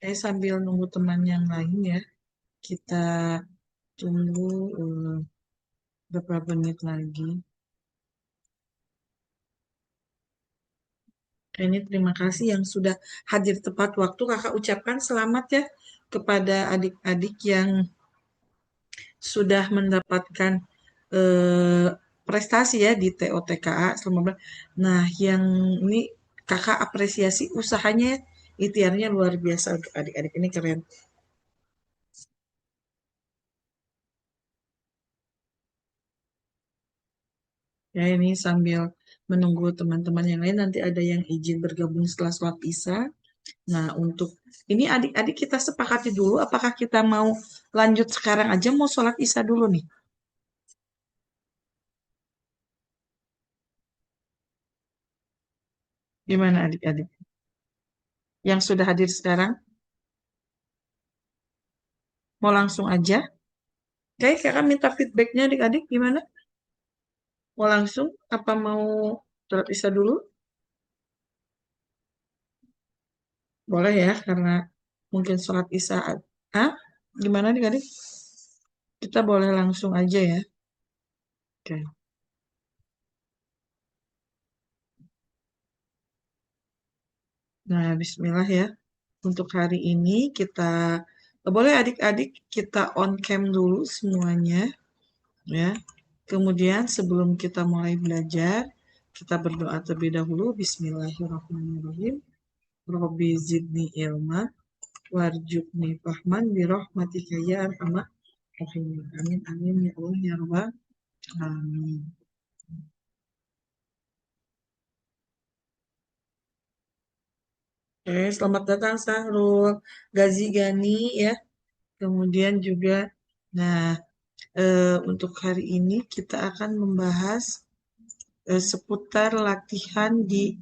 Sambil nunggu teman yang lain ya, kita tunggu beberapa menit lagi. Ini terima kasih yang sudah hadir tepat waktu. Kakak ucapkan selamat ya kepada adik-adik yang sudah mendapatkan eh, prestasi ya di TOTKA selama Nah, yang ini kakak apresiasi usahanya, ikhtiarnya luar biasa untuk adik-adik ini keren. Ya, ini sambil menunggu teman-teman yang lain, nanti ada yang izin bergabung setelah sholat Isya. Nah, untuk ini adik-adik kita sepakati dulu, apakah kita mau lanjut sekarang aja, mau sholat Isya dulu nih? Gimana adik-adik? Yang sudah hadir sekarang, mau langsung aja? Oke, kakak minta feedbacknya adik-adik gimana? Mau langsung, apa mau sholat Isya dulu? Boleh ya, karena mungkin sholat Isya. Ah, gimana adik-adik? Kita boleh langsung aja ya. Oke. Nah, bismillah ya. Untuk hari ini kita boleh adik-adik kita on cam dulu semuanya ya. Kemudian sebelum kita mulai belajar, kita berdoa terlebih dahulu. Bismillahirrahmanirrahim. Robbi zidni ilma warjukni fahman birahmatika ya arhamar rahimin. Amin amin ya Allah ya Rabbal alamin. Oke, selamat datang Sahrul Gazi Gani ya. Kemudian juga, nah untuk hari ini kita akan membahas seputar latihan di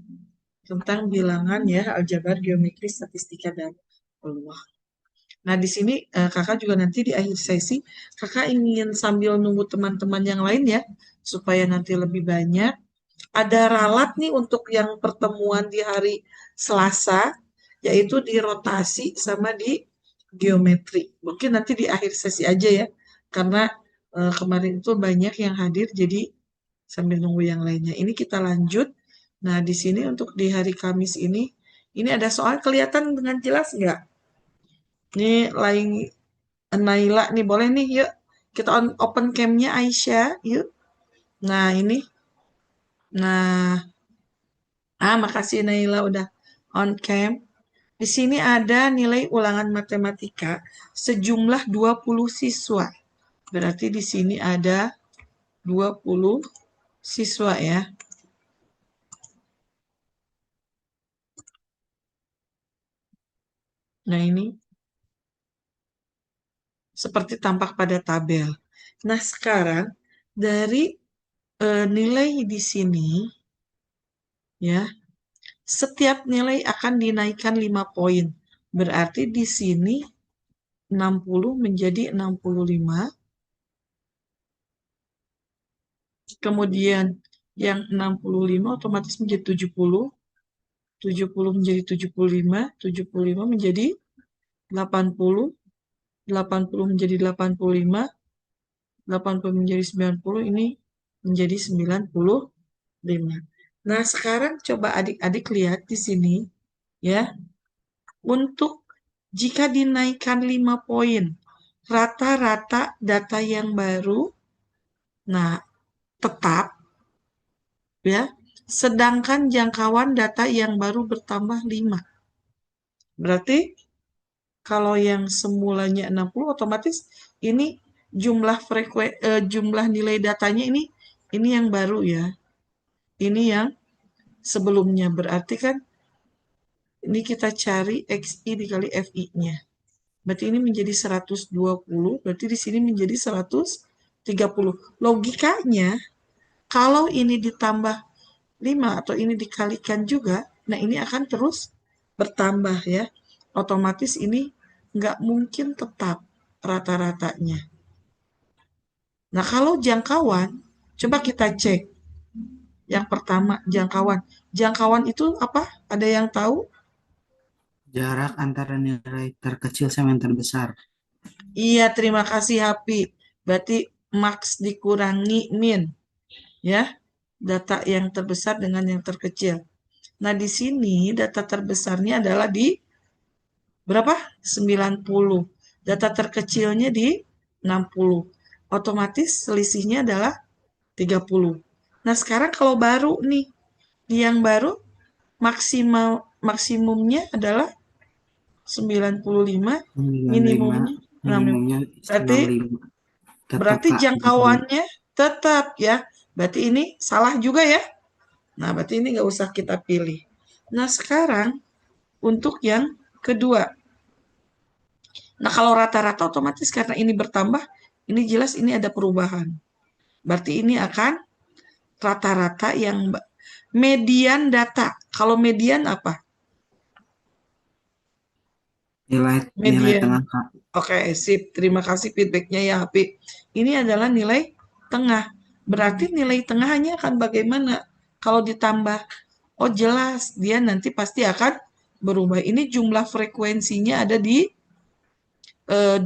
tentang bilangan ya, aljabar, geometri, statistika, dan peluang. Nah, di sini kakak juga nanti di akhir sesi, kakak ingin sambil nunggu teman-teman yang lain ya, supaya nanti lebih banyak. Ada ralat nih untuk yang pertemuan di hari Selasa, yaitu di rotasi sama di geometri. Mungkin nanti di akhir sesi aja ya, karena kemarin itu banyak yang hadir, jadi sambil nunggu yang lainnya. Ini kita lanjut. Nah, di sini untuk di hari Kamis ini ada soal kelihatan dengan jelas nggak? Ini lain Naila nih, boleh nih, yuk. Kita open cam-nya Aisyah, yuk. Nah, ini. Nah, makasih Naila udah on cam. Di sini ada nilai ulangan matematika sejumlah 20 siswa. Berarti di sini ada 20 siswa ya. Nah, ini seperti tampak pada tabel. Nah, sekarang dari nilai di sini ya, setiap nilai akan dinaikkan 5 poin. Berarti di sini 60 menjadi 65. Kemudian yang 65 otomatis menjadi 70. 70 menjadi 75. 75 menjadi 80. 80 menjadi 85. 80 menjadi 90. Ini menjadi 95. Nah, sekarang coba adik-adik lihat di sini ya. Untuk jika dinaikkan 5 poin, rata-rata data yang baru, nah tetap ya, sedangkan jangkauan data yang baru bertambah 5. Berarti kalau yang semulanya 60 otomatis ini jumlah nilai datanya ini yang baru ya. Ini yang sebelumnya berarti kan ini kita cari XI dikali FI-nya. Berarti ini menjadi 120, berarti di sini menjadi 130. Logikanya, kalau ini ditambah 5 atau ini dikalikan juga, nah ini akan terus bertambah ya. Otomatis ini nggak mungkin tetap rata-ratanya. Nah, kalau jangkauan, coba kita cek. Yang pertama, jangkauan. Jangkauan itu apa? Ada yang tahu? Jarak antara nilai terkecil sama yang terbesar. Iya, terima kasih Happy. Berarti max dikurangi min, ya. Data yang terbesar dengan yang terkecil. Nah, di sini data terbesarnya adalah di berapa? 90. Data terkecilnya di 60. Otomatis selisihnya adalah 30. Nah, sekarang kalau baru nih, di yang baru maksimumnya adalah 95, 95, minimumnya 65. minimumnya Berarti 95. Tetap berarti Kak. jangkauannya tetap ya. Berarti ini salah juga ya. Nah, berarti ini nggak usah kita pilih. Nah, sekarang untuk yang kedua. Nah, kalau rata-rata otomatis karena ini bertambah, ini jelas ini ada perubahan. Berarti ini akan rata-rata yang median data. Kalau median apa? Nilai nilai Median. tengah Kak. Oke, sip. Terima kasih feedbacknya ya, Happy. Ini adalah nilai tengah. Berarti nilai tengahnya akan bagaimana? Kalau ditambah, oh jelas, dia nanti pasti akan berubah. Ini jumlah frekuensinya ada di 20.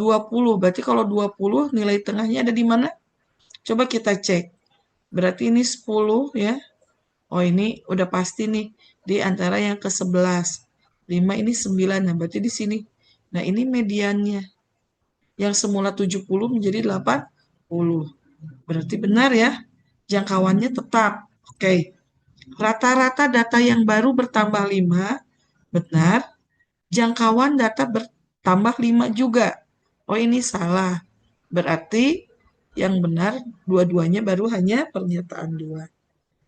Berarti kalau 20 nilai tengahnya ada di mana? Coba kita cek. Berarti ini 10 ya. Oh ini udah pasti nih di antara yang ke 11. 5 ini 9. Nah berarti di sini. Nah ini mediannya. Yang semula 70 menjadi 80. Berarti benar ya. Jangkauannya tetap. Oke. Rata-rata data yang baru bertambah 5. Benar. Jangkauan data bertambah 5 juga. Oh ini salah. Berarti yang benar dua-duanya baru hanya pernyataan dua.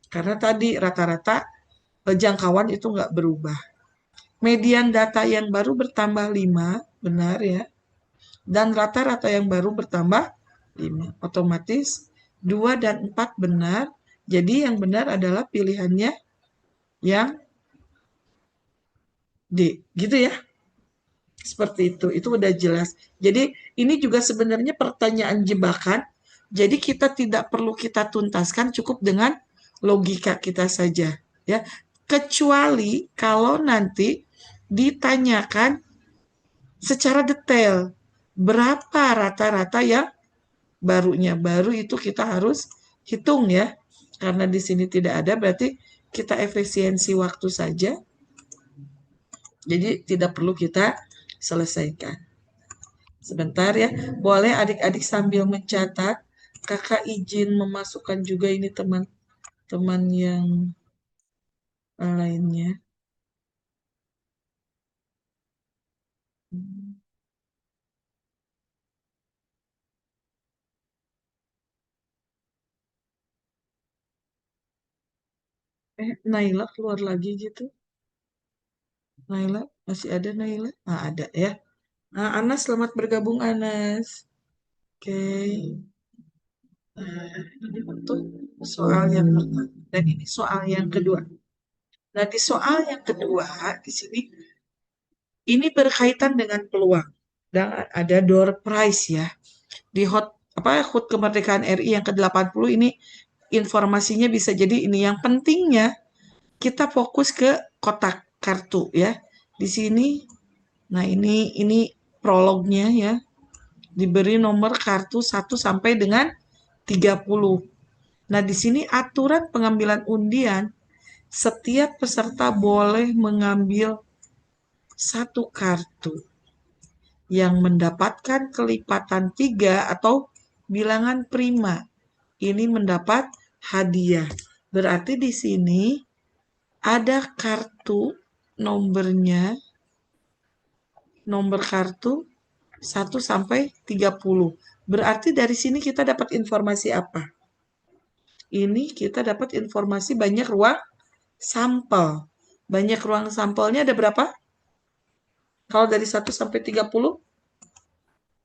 Karena tadi rata-rata jangkauan itu nggak berubah. Median data yang baru bertambah 5, benar ya. Dan rata-rata yang baru bertambah 5. Otomatis 2 dan 4 benar. Jadi yang benar adalah pilihannya yang D. Gitu ya. Seperti itu udah jelas. Jadi ini juga sebenarnya pertanyaan jebakan. Jadi kita tidak perlu kita tuntaskan, cukup dengan logika kita saja, ya. Kecuali kalau nanti ditanyakan secara detail berapa rata-rata yang barunya. Baru itu kita harus hitung ya. Karena di sini tidak ada, berarti kita efisiensi waktu saja. Jadi tidak perlu kita selesaikan. Sebentar ya, boleh adik-adik sambil mencatat. Kakak izin memasukkan juga ini teman-teman yang lainnya. Naila keluar lagi gitu. Naila, masih ada Naila? Ah, ada ya. Nah, Anas, selamat bergabung Anas. Oke. Nah, ini untuk soal yang pertama. Dan ini soal yang kedua. Nah, di soal yang kedua, di sini ini berkaitan dengan peluang. Dan ada door prize ya. Di HUT kemerdekaan RI yang ke-80 ini informasinya bisa jadi ini yang pentingnya kita fokus ke kotak kartu ya. Di sini nah ini prolognya ya. Diberi nomor kartu 1 sampai dengan 30. Nah, di sini aturan pengambilan undian setiap peserta boleh mengambil satu kartu yang mendapatkan kelipatan 3 atau bilangan prima. Ini mendapat hadiah. Berarti di sini ada kartu nomornya, nomor kartu 1 sampai 30. Berarti dari sini kita dapat informasi apa? Ini kita dapat informasi banyak ruang sampel. Banyak ruang sampelnya ada berapa? Kalau dari 1 sampai 30?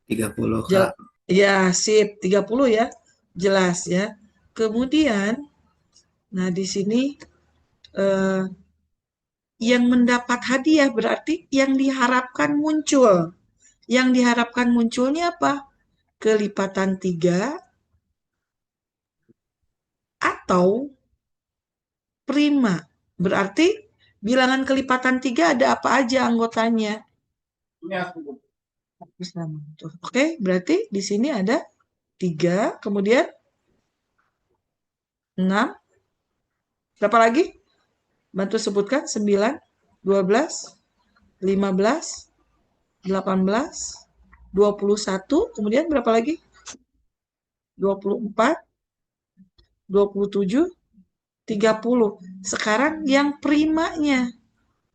30 Kak. Ya, sip. 30 ya. Jelas ya. Kemudian, nah di sini eh, yang mendapat hadiah berarti yang diharapkan muncul. Yang diharapkan munculnya apa? Kelipatan 3 atau prima. Berarti Bilangan kelipatan 3 ada apa aja anggotanya? Oke, berarti di sini ada 3, kemudian 6. Berapa lagi? Bantu sebutkan. 9, 12, 15, 18, 21. Kemudian berapa lagi? 24, 27, 30. Sekarang yang primanya.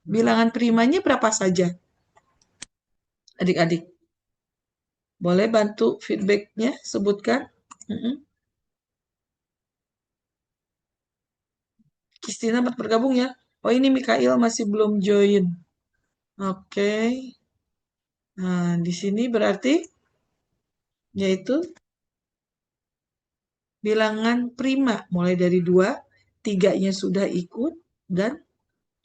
Bilangan primanya berapa saja? Adik-adik. Boleh bantu feedbacknya? Sebutkan. Kristina bergabung ya. Oh, ini Mikail masih belum join. Oke. Nah, di sini berarti yaitu bilangan prima. Mulai dari 2, 3-nya sudah ikut, dan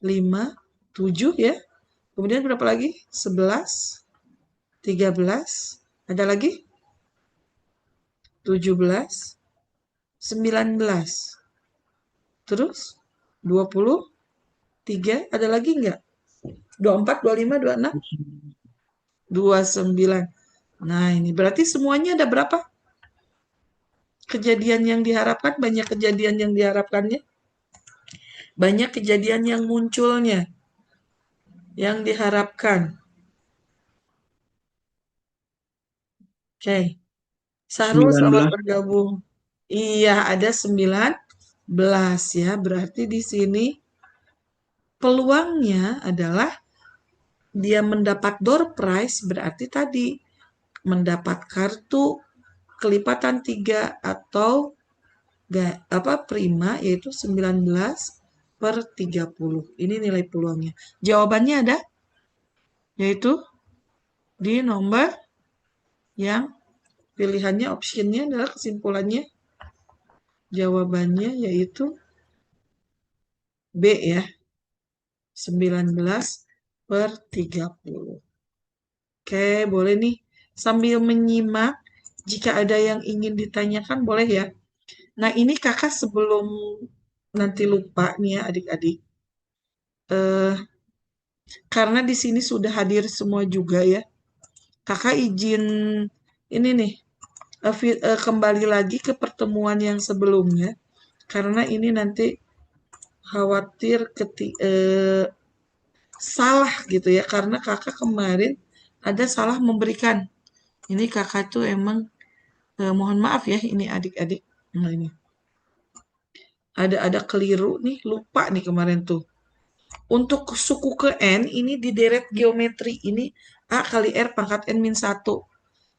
5, 7 ya. Kemudian berapa lagi? 11, 13, ada lagi? 17, 19. Terus 23, ada lagi enggak? 24, 25, 26, 29. Nah, ini berarti semuanya ada berapa? Kejadian yang diharapkan, banyak kejadian yang diharapkannya, banyak kejadian yang munculnya, yang diharapkan. Oke, Sahrul selamat 19. bergabung. Iya, ada 19 ya. Berarti di sini peluangnya adalah dia mendapat door prize, berarti tadi mendapat kartu kelipatan 3 atau apa prima, yaitu 19/30. Ini nilai peluangnya. Jawabannya ada, yaitu di nomor yang pilihannya, optionnya adalah kesimpulannya, jawabannya yaitu B ya, 19/30. Oke, boleh nih sambil menyimak, jika ada yang ingin ditanyakan boleh ya. Nah, ini kakak sebelum nanti lupa nih ya adik-adik, eh, karena di sini sudah hadir semua juga ya, kakak izin ini nih, kembali lagi ke pertemuan yang sebelumnya, karena ini nanti khawatir salah gitu ya, karena kakak kemarin ada salah memberikan. Ini kakak tuh emang mohon maaf ya, ini adik-adik. Nah, ini ada keliru nih, lupa nih kemarin tuh. Untuk suku ke N ini di deret geometri ini A kali R pangkat N min 1.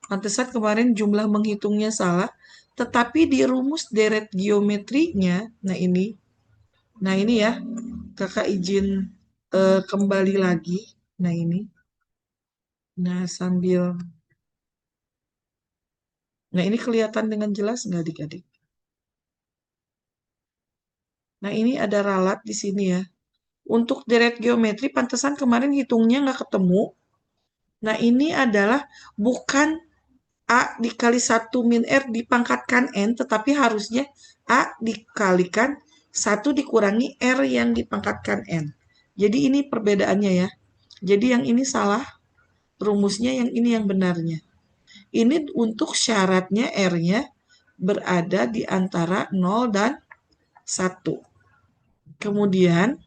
Pantesan kemarin jumlah menghitungnya salah, tetapi di rumus deret geometrinya, nah ini ya, kakak izin kembali lagi. Nah ini, nah sambil, nah ini kelihatan dengan jelas nggak adik-adik? Nah ini ada ralat di sini ya. Untuk deret geometri, pantesan kemarin hitungnya nggak ketemu. Nah ini adalah bukan A dikali 1 min R dipangkatkan N, tetapi harusnya A dikalikan 1 dikurangi R yang dipangkatkan N. Jadi ini perbedaannya ya. Jadi yang ini salah rumusnya, yang ini yang benarnya. Ini untuk syaratnya R-nya berada di antara 0 dan 1. Kemudian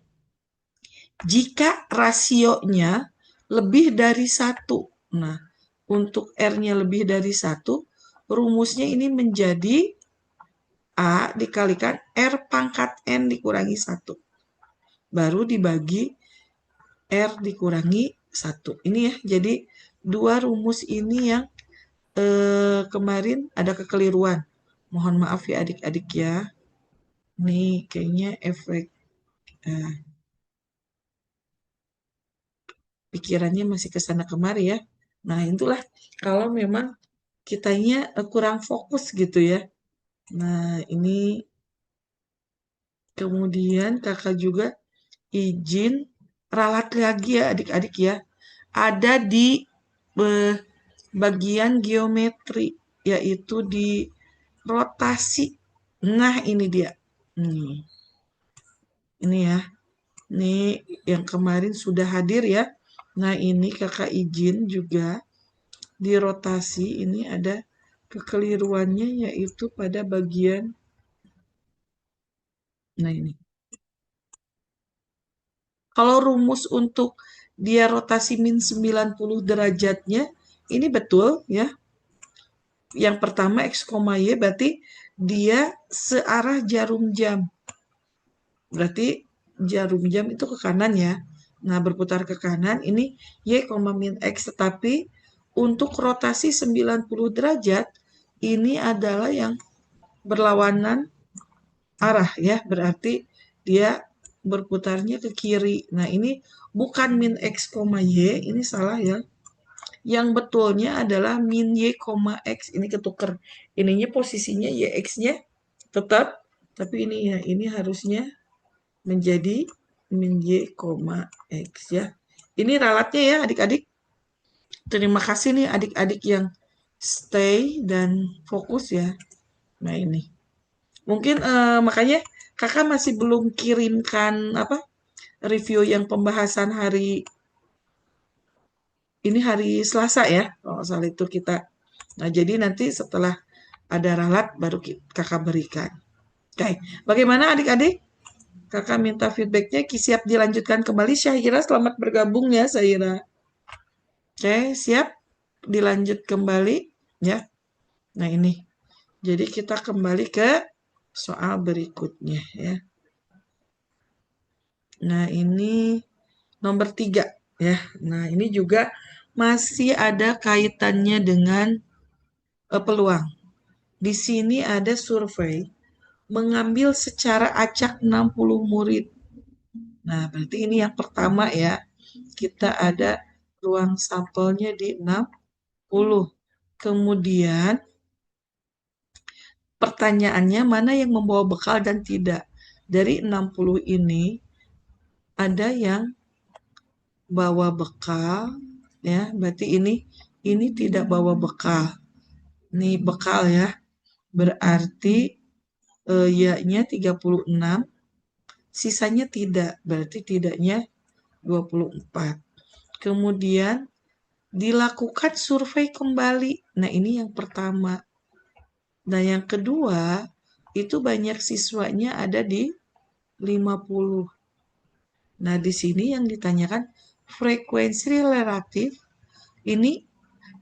jika rasionya lebih dari 1. Nah, untuk R-nya lebih dari 1, rumusnya ini menjadi A dikalikan R pangkat N dikurangi 1. Baru dibagi R dikurangi 1. Ini ya, jadi dua rumus ini yang kemarin ada kekeliruan. Mohon maaf ya adik-adik ya. Nih kayaknya efek pikirannya masih ke sana kemari ya. Nah, itulah kalau memang kitanya kurang fokus gitu ya. Nah, ini kemudian kakak juga izin ralat lagi ya adik-adik ya. Ada di bagian geometri, yaitu di rotasi. Nah, ini dia. Ini ya. Nih yang kemarin sudah hadir ya. Nah ini kakak izin juga dirotasi. Ini ada kekeliruannya yaitu pada bagian. Nah ini. Kalau rumus untuk dia rotasi min 90 derajatnya, ini betul ya. Yang pertama X, Y berarti dia searah jarum jam. Berarti jarum jam itu ke kanan ya. Nah, berputar ke kanan ini Y, min X. Tetapi untuk rotasi 90 derajat, ini adalah yang berlawanan arah ya. Berarti dia berputarnya ke kiri. Nah, ini bukan min X, Y. Ini salah ya. Yang betulnya adalah min Y, X. Ini ketuker. Ininya posisinya Y, X-nya tetap. Tapi ini ya, ini harusnya menjadi min Y, X ya. Ini ralatnya ya adik-adik. Terima kasih nih adik-adik yang stay dan fokus ya. Nah ini. Mungkin makanya kakak masih belum kirimkan apa review yang pembahasan hari ini hari Selasa ya. Kalau salah itu kita. Nah jadi nanti setelah ada ralat baru kakak berikan. Oke, bagaimana adik-adik? Kakak minta feedbacknya, siap dilanjutkan kembali. Syahira, selamat bergabung ya Syahira. Oke, siap dilanjut kembali ya. Nah ini, jadi kita kembali ke soal berikutnya ya. Nah ini nomor 3 ya. Nah ini juga masih ada kaitannya dengan peluang. Di sini ada survei mengambil secara acak 60 murid. Nah berarti ini yang pertama ya. Kita ada ruang sampelnya di 60. Kemudian pertanyaannya mana yang membawa bekal dan tidak. Dari 60 ini ada yang bawa bekal ya, berarti ini tidak bawa bekal. Ini bekal ya. Berarti ya-nya 36, sisanya tidak. Berarti tidaknya 24. Kemudian dilakukan survei kembali. Nah, ini yang pertama. Nah, yang kedua, itu banyak siswanya ada di 50. Nah, di sini yang ditanyakan frekuensi relatif ini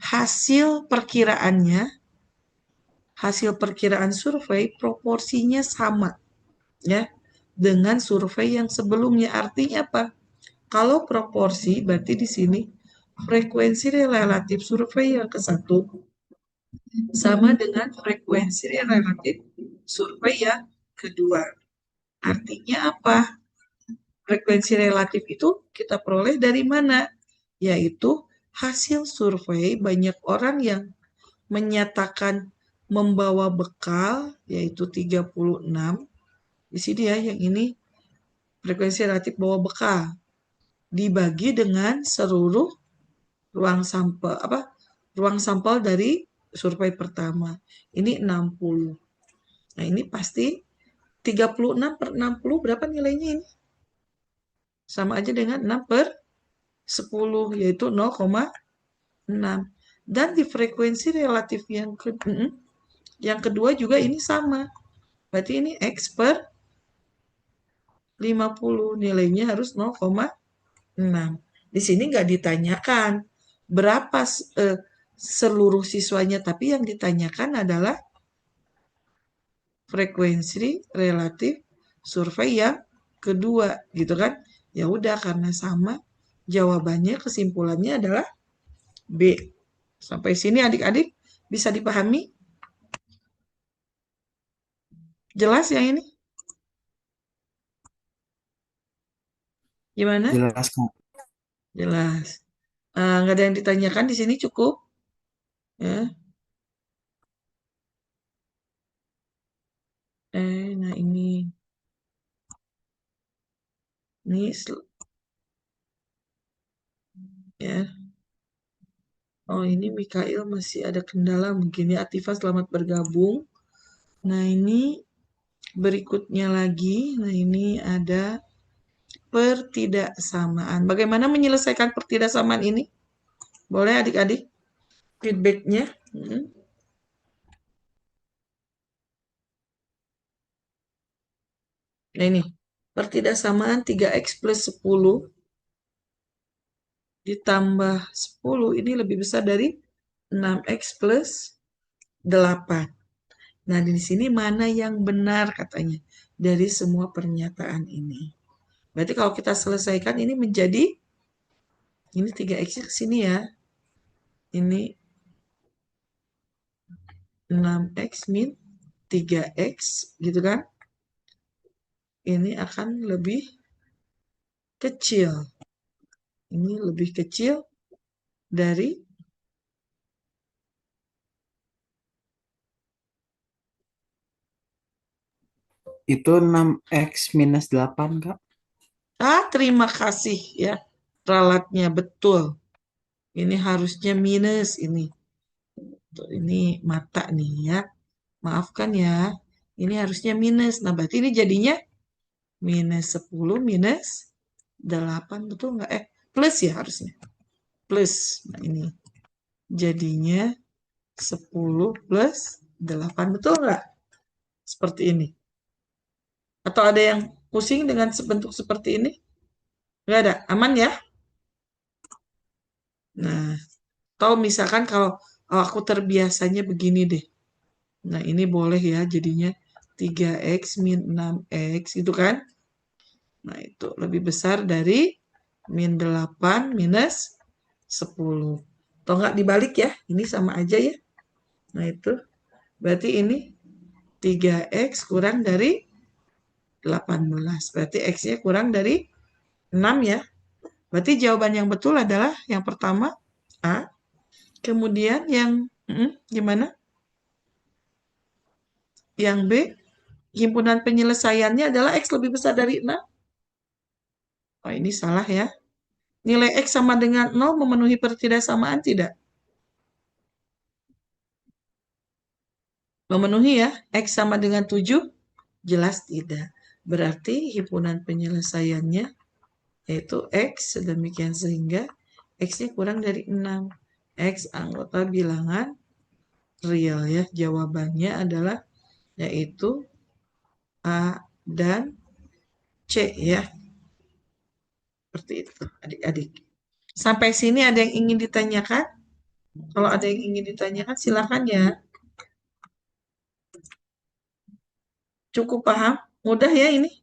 hasil perkiraannya, hasil perkiraan survei proporsinya sama ya dengan survei yang sebelumnya. Artinya apa? Kalau proporsi berarti di sini frekuensi relatif survei yang ke satu sama dengan frekuensi relatif survei yang kedua. Artinya apa? Frekuensi relatif itu kita peroleh dari mana? Yaitu hasil survei banyak orang yang menyatakan membawa bekal, yaitu 36. Di sini ya, yang ini frekuensi relatif bawa bekal. Dibagi dengan seluruh ruang sampel, ruang sampel dari survei pertama. Ini 60. Nah, ini pasti 36 per 60 berapa nilainya ini? Sama aja dengan 6 per 10, yaitu 0,6. Dan di frekuensi relatif yang kedua juga ini sama. Berarti ini X per 50, nilainya harus 0,6. Di sini nggak ditanyakan berapa seluruh siswanya, tapi yang ditanyakan adalah frekuensi relatif survei yang kedua, gitu kan? Ya udah karena sama, jawabannya kesimpulannya adalah B. Sampai sini adik-adik bisa dipahami? Jelas yang ini? Gimana? Jelas, Kak. Jelas. Nggak ada yang ditanyakan di sini cukup? Ya. Nah ini ya. Oh ini Mikail masih ada kendala mungkin ya. Atifah selamat bergabung. Nah ini berikutnya lagi. Nah ini ada pertidaksamaan. Bagaimana menyelesaikan pertidaksamaan ini? Boleh adik-adik feedbacknya? Nah ini, pertidaksamaan 3x plus 10 ditambah 10 ini lebih besar dari 6x plus 8. Nah, di sini mana yang benar katanya dari semua pernyataan ini. Berarti kalau kita selesaikan ini menjadi ini 3x ke sini ya. Ini 6x min 3x gitu kan. Ini akan lebih kecil. Ini lebih kecil dari Itu 6x minus 8, Kak. terima kasih ya. Ralatnya betul. Ini harusnya minus ini. Tuh, ini mata nih ya. Maafkan ya. Ini harusnya minus. Nah, berarti ini jadinya minus 10 minus 8. Betul nggak? Plus ya harusnya. Plus. Nah, ini. Jadinya 10 plus 8. Betul nggak? Seperti ini. Atau ada yang pusing dengan bentuk seperti ini? Nggak ada. Aman ya? Nah, atau misalkan kalau aku terbiasanya begini deh. Nah, ini boleh ya jadinya 3x min 6x gitu kan. Nah, itu lebih besar dari min 8 minus 10. Atau enggak dibalik ya, ini sama aja ya. Nah, itu berarti ini 3x kurang dari 18. Berarti x-nya kurang dari 6 ya. Berarti jawaban yang betul adalah yang pertama A. Kemudian yang gimana? Yang B, himpunan penyelesaiannya adalah X lebih besar dari 6. Oh, ini salah ya. Nilai X sama dengan 0 memenuhi pertidaksamaan tidak? Memenuhi ya. X sama dengan 7? Jelas tidak. Berarti himpunan penyelesaiannya yaitu X sedemikian sehingga X-nya kurang dari 6. X anggota bilangan real ya. Jawabannya adalah yaitu A dan C ya. Seperti itu adik-adik. Sampai sini ada yang ingin ditanyakan? Kalau ada yang ingin ditanyakan silakan ya. Cukup paham? Mudah ya ini?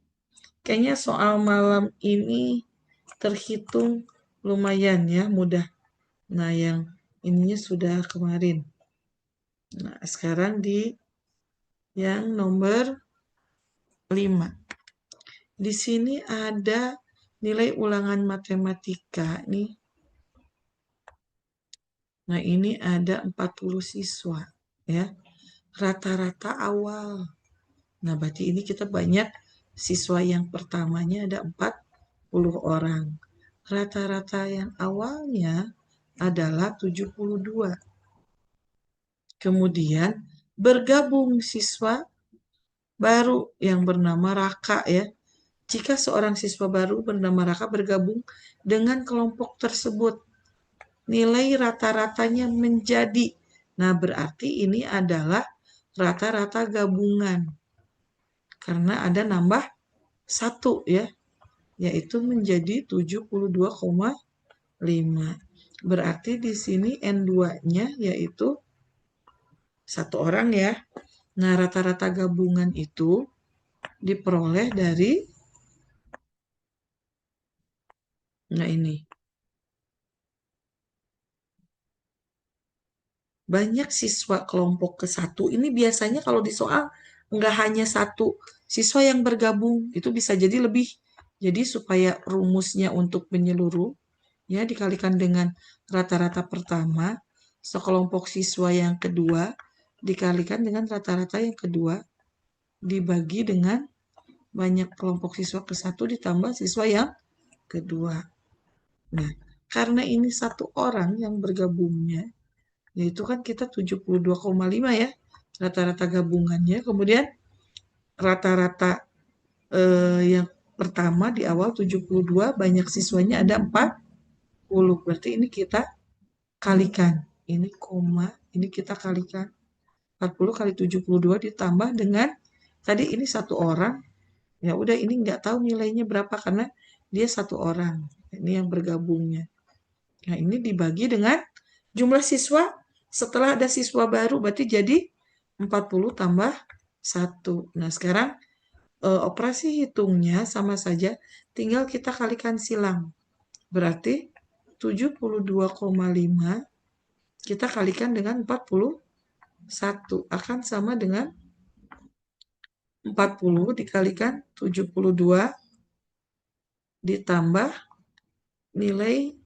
Kayaknya soal malam ini terhitung lumayan ya, mudah. Nah, yang ininya sudah kemarin. Nah, sekarang di yang nomor 5. Di sini ada nilai ulangan matematika nih. Nah, ini ada 40 siswa ya. Rata-rata awal. Nah, berarti ini kita banyak siswa yang pertamanya ada 40 orang. Rata-rata yang awalnya adalah 72. Kemudian bergabung siswa baru yang bernama Raka ya. Jika seorang siswa baru bernama Raka bergabung dengan kelompok tersebut, nilai rata-ratanya menjadi. Nah, berarti ini adalah rata-rata gabungan. Karena ada nambah 1 ya, yaitu menjadi 72,5. Berarti di sini N2-nya yaitu 1 orang ya. Nah, rata-rata gabungan itu diperoleh dari, nah ini, banyak siswa kelompok ke-1 ini biasanya kalau di soal nggak hanya 1 siswa yang bergabung, itu bisa jadi lebih. Jadi supaya rumusnya untuk menyeluruh, ya dikalikan dengan rata-rata pertama, sekelompok siswa yang kedua dikalikan dengan rata-rata yang kedua, dibagi dengan banyak kelompok siswa ke-1 ditambah siswa yang kedua. Nah, karena ini 1 orang yang bergabungnya, yaitu kan kita 72,5 ya, rata-rata gabungannya. Kemudian rata-rata yang pertama di awal 72, banyak siswanya ada 40. Berarti ini kita kalikan. Ini koma, ini kita kalikan. 40 kali 72 ditambah dengan tadi ini satu orang. Ya udah ini nggak tahu nilainya berapa karena dia satu orang. Ini yang bergabungnya. Nah ini dibagi dengan jumlah siswa. Setelah ada siswa baru berarti jadi 40 tambah 1. Nah sekarang operasi hitungnya sama saja. Tinggal kita kalikan silang. Berarti 72,5 kita kalikan dengan 41 akan sama dengan 40 dikalikan 72 ditambah nilai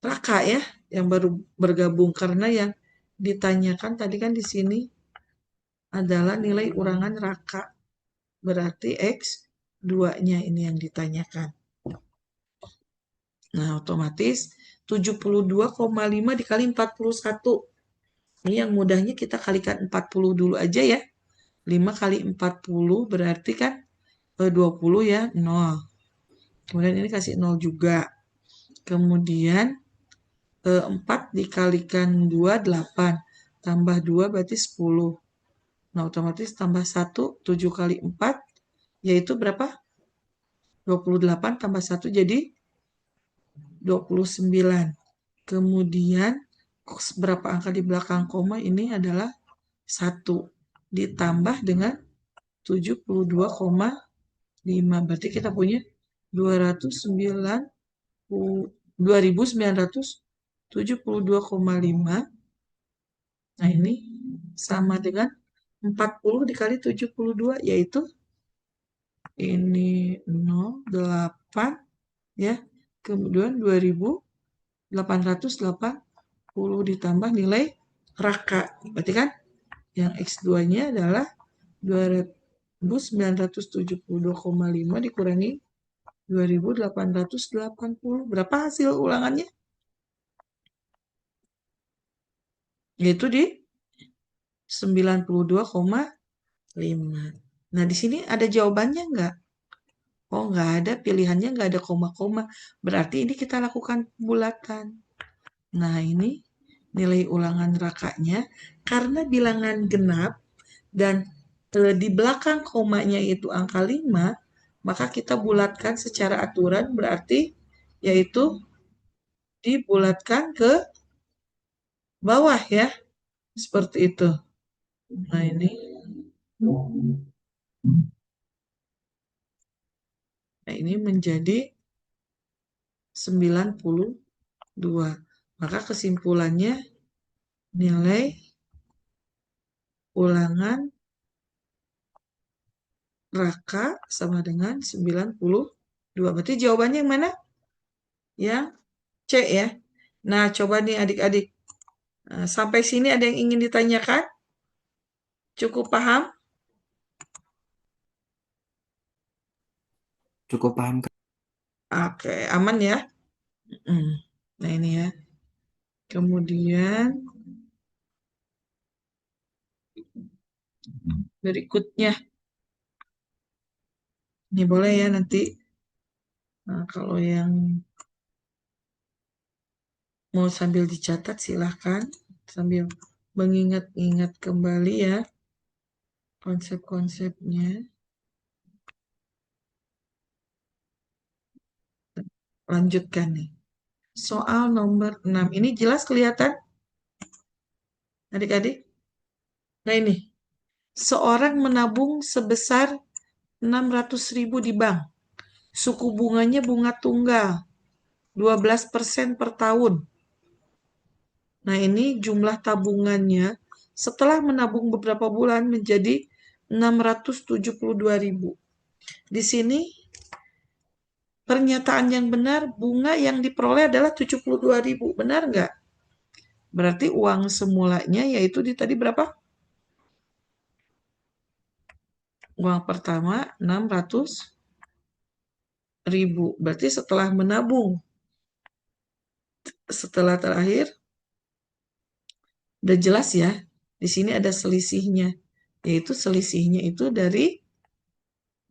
Raka ya yang baru bergabung karena yang ditanyakan tadi kan di sini adalah nilai ulangan Raka. Berarti X 2-nya ini yang ditanyakan. Nah, otomatis 72,5 dikali 41. Ini yang mudahnya kita kalikan 40 dulu aja ya. 5 kali 40 berarti kan 20 ya, 0. Kemudian ini kasih 0 juga. Kemudian 4 dikalikan 2, 8. Tambah 2 berarti 10. Nah, otomatis tambah 1, 7 kali 4, yaitu berapa? 28 tambah 1 jadi 29. Kemudian berapa angka di belakang koma ini adalah 1. Ditambah dengan 72,5. Berarti kita punya 2972,5. Nah ini sama dengan 40 dikali 72 yaitu ini 08 ya. Kemudian 2880 ditambah nilai Raka. Berarti kan yang X2-nya adalah 2972,5 dikurangi 2880. Berapa hasil ulangannya? Yaitu di 92,5. Nah, di sini ada jawabannya nggak? Oh, nggak ada. Pilihannya nggak ada koma-koma. Berarti ini kita lakukan bulatan. Nah, ini nilai ulangan rakanya. Karena bilangan genap dan di belakang komanya itu angka 5, maka kita bulatkan secara aturan berarti yaitu dibulatkan ke bawah ya. Seperti itu. Nah, ini. Nah, ini menjadi 92. Maka kesimpulannya nilai ulangan Raka sama dengan 92. Berarti jawabannya yang mana? Yang C ya. Nah, coba nih adik-adik. Nah, sampai sini ada yang ingin ditanyakan? Cukup paham? Cukup paham, Kak. Oke, aman ya? Nah, ini ya. Kemudian berikutnya. Ini boleh ya nanti. Nah, kalau yang mau sambil dicatat silahkan. Sambil mengingat-ingat kembali ya konsep-konsepnya. Lanjutkan nih. Soal nomor 6. Ini jelas kelihatan adik-adik? Nah ini. Seorang menabung sebesar 600.000 di bank. Suku bunganya bunga tunggal. 12% per tahun. Nah ini jumlah tabungannya setelah menabung beberapa bulan menjadi 672.000. Di sini pernyataan yang benar bunga yang diperoleh adalah 72.000. Benar nggak? Berarti uang semulanya yaitu di tadi berapa? Uang pertama 600.000. Berarti setelah menabung. Setelah terakhir udah jelas ya. Di sini ada selisihnya. Yaitu selisihnya itu dari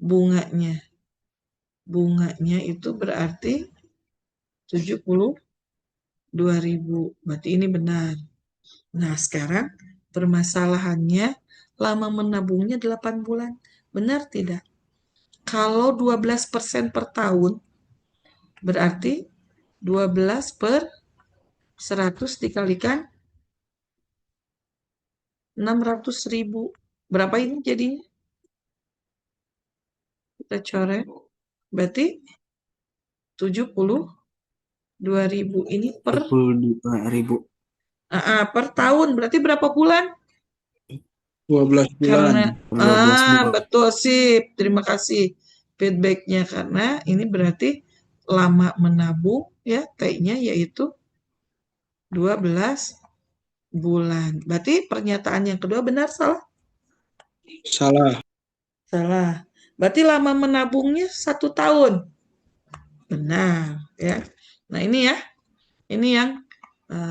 bunganya. bunganya itu berarti 72.000. Berarti ini benar. Nah, sekarang permasalahannya lama menabungnya 8 bulan. Benar tidak? Kalau 12% per tahun, berarti 12 per 100 dikalikan 600.000. Berapa ini jadinya? Kita coret. Berarti 72.000 ini per 72.000. per tahun. Berarti berapa bulan? 12 bulan. Karena 12 bulan. betul sip. Terima kasih feedbacknya karena ini berarti lama menabung ya T-nya yaitu 12 bulan. Berarti pernyataan yang kedua benar salah? Salah. Salah. Berarti lama menabungnya 1 tahun. Benar ya. Nah ini ya. Ini yang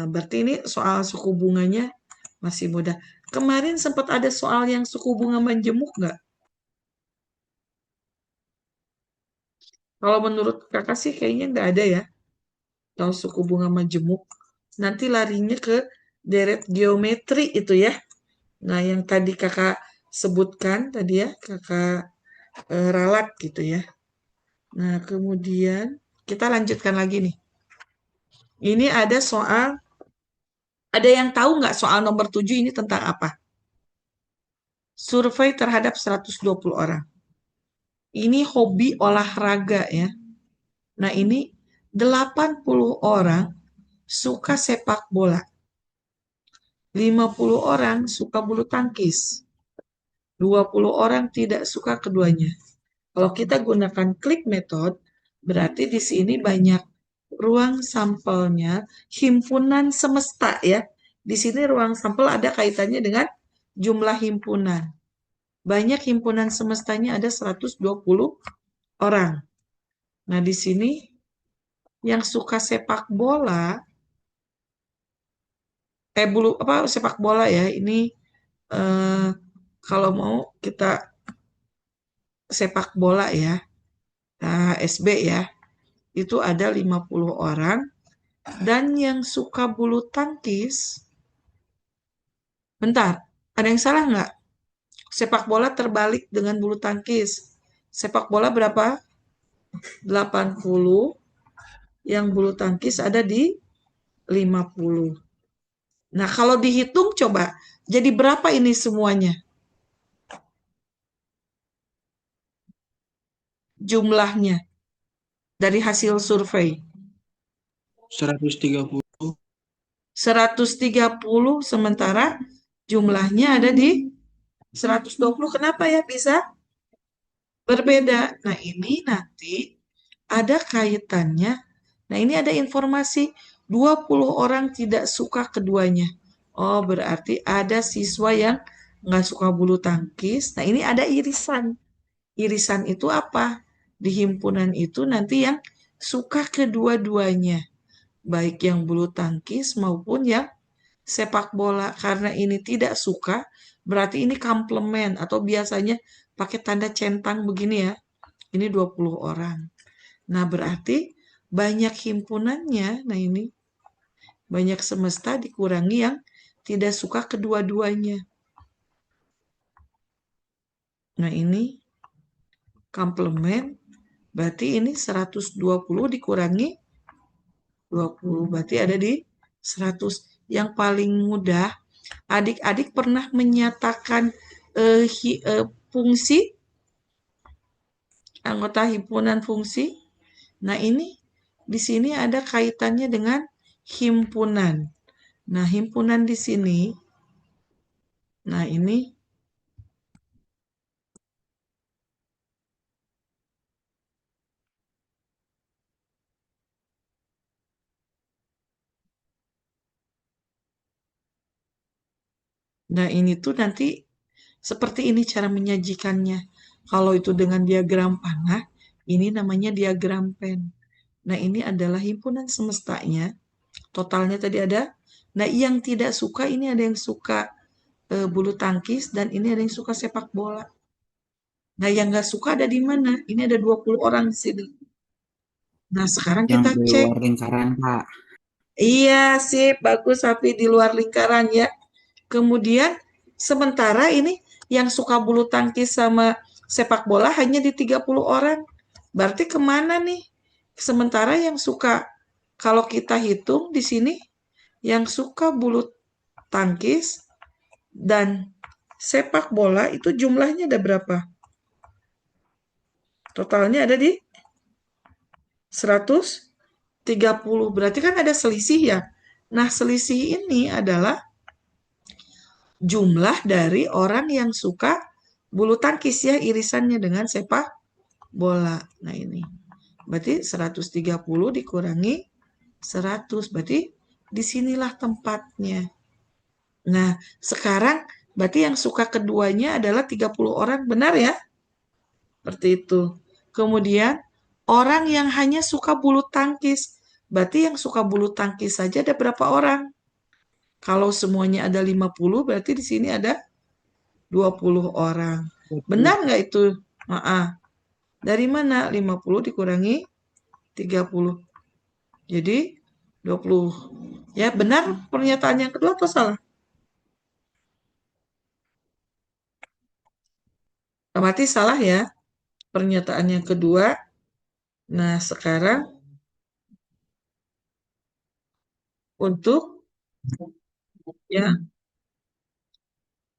berarti ini soal suku bunganya masih mudah. Kemarin sempat ada soal yang suku bunga menjemuk nggak? Kalau menurut kakak sih kayaknya nggak ada ya. Kalau suku bunga majemuk. Nanti larinya ke deret geometri itu ya. Nah yang tadi kakak sebutkan tadi ya. Kakak ralat gitu ya. Nah kemudian kita lanjutkan lagi nih. Ini ada soal. Ada yang tahu nggak soal nomor 7 ini tentang apa? Survei terhadap 120 orang. Ini hobi olahraga ya. Nah ini 80 orang suka sepak bola. 50 orang suka bulu tangkis. 20 orang tidak suka keduanya. Kalau kita gunakan klik method, berarti di sini banyak ruang sampelnya, himpunan semesta ya. Di sini ruang sampel ada kaitannya dengan jumlah himpunan. Banyak himpunan semestanya ada 120 orang. Nah, di sini yang suka sepak bola, sepak bola ya, ini eh, kalau mau kita sepak bola ya, SB ya, itu ada 50 orang. Dan yang suka bulu tangkis, bentar, ada yang salah nggak? Sepak bola terbalik dengan bulu tangkis. Sepak bola berapa? 80, yang bulu tangkis ada di 50. Nah, kalau dihitung coba, jadi berapa ini semuanya? Jumlahnya dari hasil survei. 130. 130 sementara jumlahnya ada di 120. Kenapa ya bisa berbeda? Nah, ini nanti ada kaitannya. Nah, ini ada informasi 20 orang tidak suka keduanya. Oh, berarti ada siswa yang nggak suka bulu tangkis. Nah, ini ada irisan. Irisan itu apa? Di himpunan itu nanti yang suka kedua-duanya. Baik yang bulu tangkis maupun yang sepak bola. Karena ini tidak suka, berarti ini komplement atau biasanya pakai tanda centang begini ya. Ini 20 orang. Nah, berarti banyak himpunannya. Nah, ini banyak semesta dikurangi yang tidak suka kedua-duanya. Nah, ini komplement. Berarti ini 120 dikurangi 20. Berarti ada di 100. Yang paling mudah, adik-adik pernah menyatakan fungsi, anggota himpunan fungsi. Nah, ini di sini ada kaitannya dengan himpunan. Nah, himpunan di sini, nah ini, nah ini tuh nanti seperti ini cara menyajikannya. Kalau itu dengan diagram panah, ini namanya diagram pen. Nah, ini adalah himpunan semestanya. Totalnya tadi ada. Nah, yang tidak suka ini ada yang suka bulu tangkis dan ini ada yang suka sepak bola. Nah, yang nggak suka ada di mana? Ini ada 20 orang di sini. Nah, sekarang Yang kita di cek. luar lingkaran, Kak. Iya, sip, bagus, tapi di luar lingkaran ya. Kemudian, sementara ini yang suka bulu tangkis sama sepak bola hanya di 30 orang. Berarti kemana nih? Sementara yang suka, kalau kita hitung di sini, yang suka bulu tangkis dan sepak bola itu jumlahnya ada berapa? Totalnya ada di 130. Berarti kan ada selisih ya. Nah, selisih ini adalah jumlah dari orang yang suka bulu tangkis ya, irisannya dengan sepak bola. Nah, ini. Berarti 130 dikurangi 100. Berarti disinilah tempatnya. Nah, sekarang berarti yang suka keduanya adalah 30 orang. Benar ya? Seperti itu. Kemudian orang yang hanya suka bulu tangkis. Berarti yang suka bulu tangkis saja ada berapa orang? Kalau semuanya ada 50, berarti di sini ada 20 orang. Benar nggak itu? Maaf. Dari mana? 50 dikurangi 30. Jadi 20. Ya, benar pernyataan yang kedua atau salah? Berarti salah ya pernyataan yang kedua. Nah, sekarang untuk yang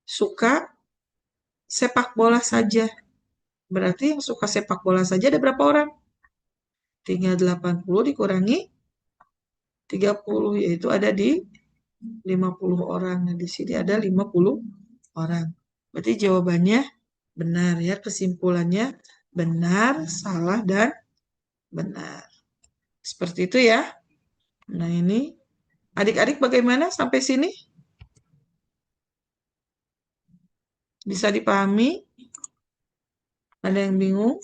suka sepak bola saja. Berarti yang suka sepak bola saja ada berapa orang? Tinggal 80 dikurangi 30, yaitu ada di 50 orang. Nah, di sini ada 50 orang. Berarti jawabannya benar ya. Kesimpulannya benar, salah, dan benar. Seperti itu ya. Nah, ini adik-adik bagaimana sampai sini? Bisa dipahami? Ada yang bingung?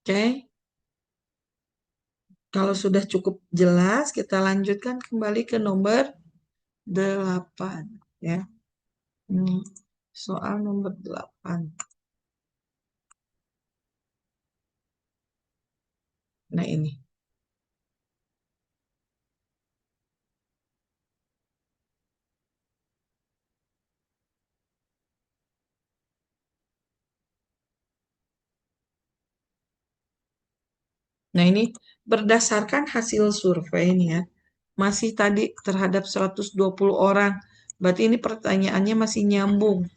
Oke. Kalau sudah cukup jelas, kita lanjutkan kembali ke nomor 8 ya. Soal nomor 8. Nah, ini. Nah, ini berdasarkan hasil survei nih ya. Masih tadi terhadap 120 orang. Berarti ini pertanyaannya masih nyambung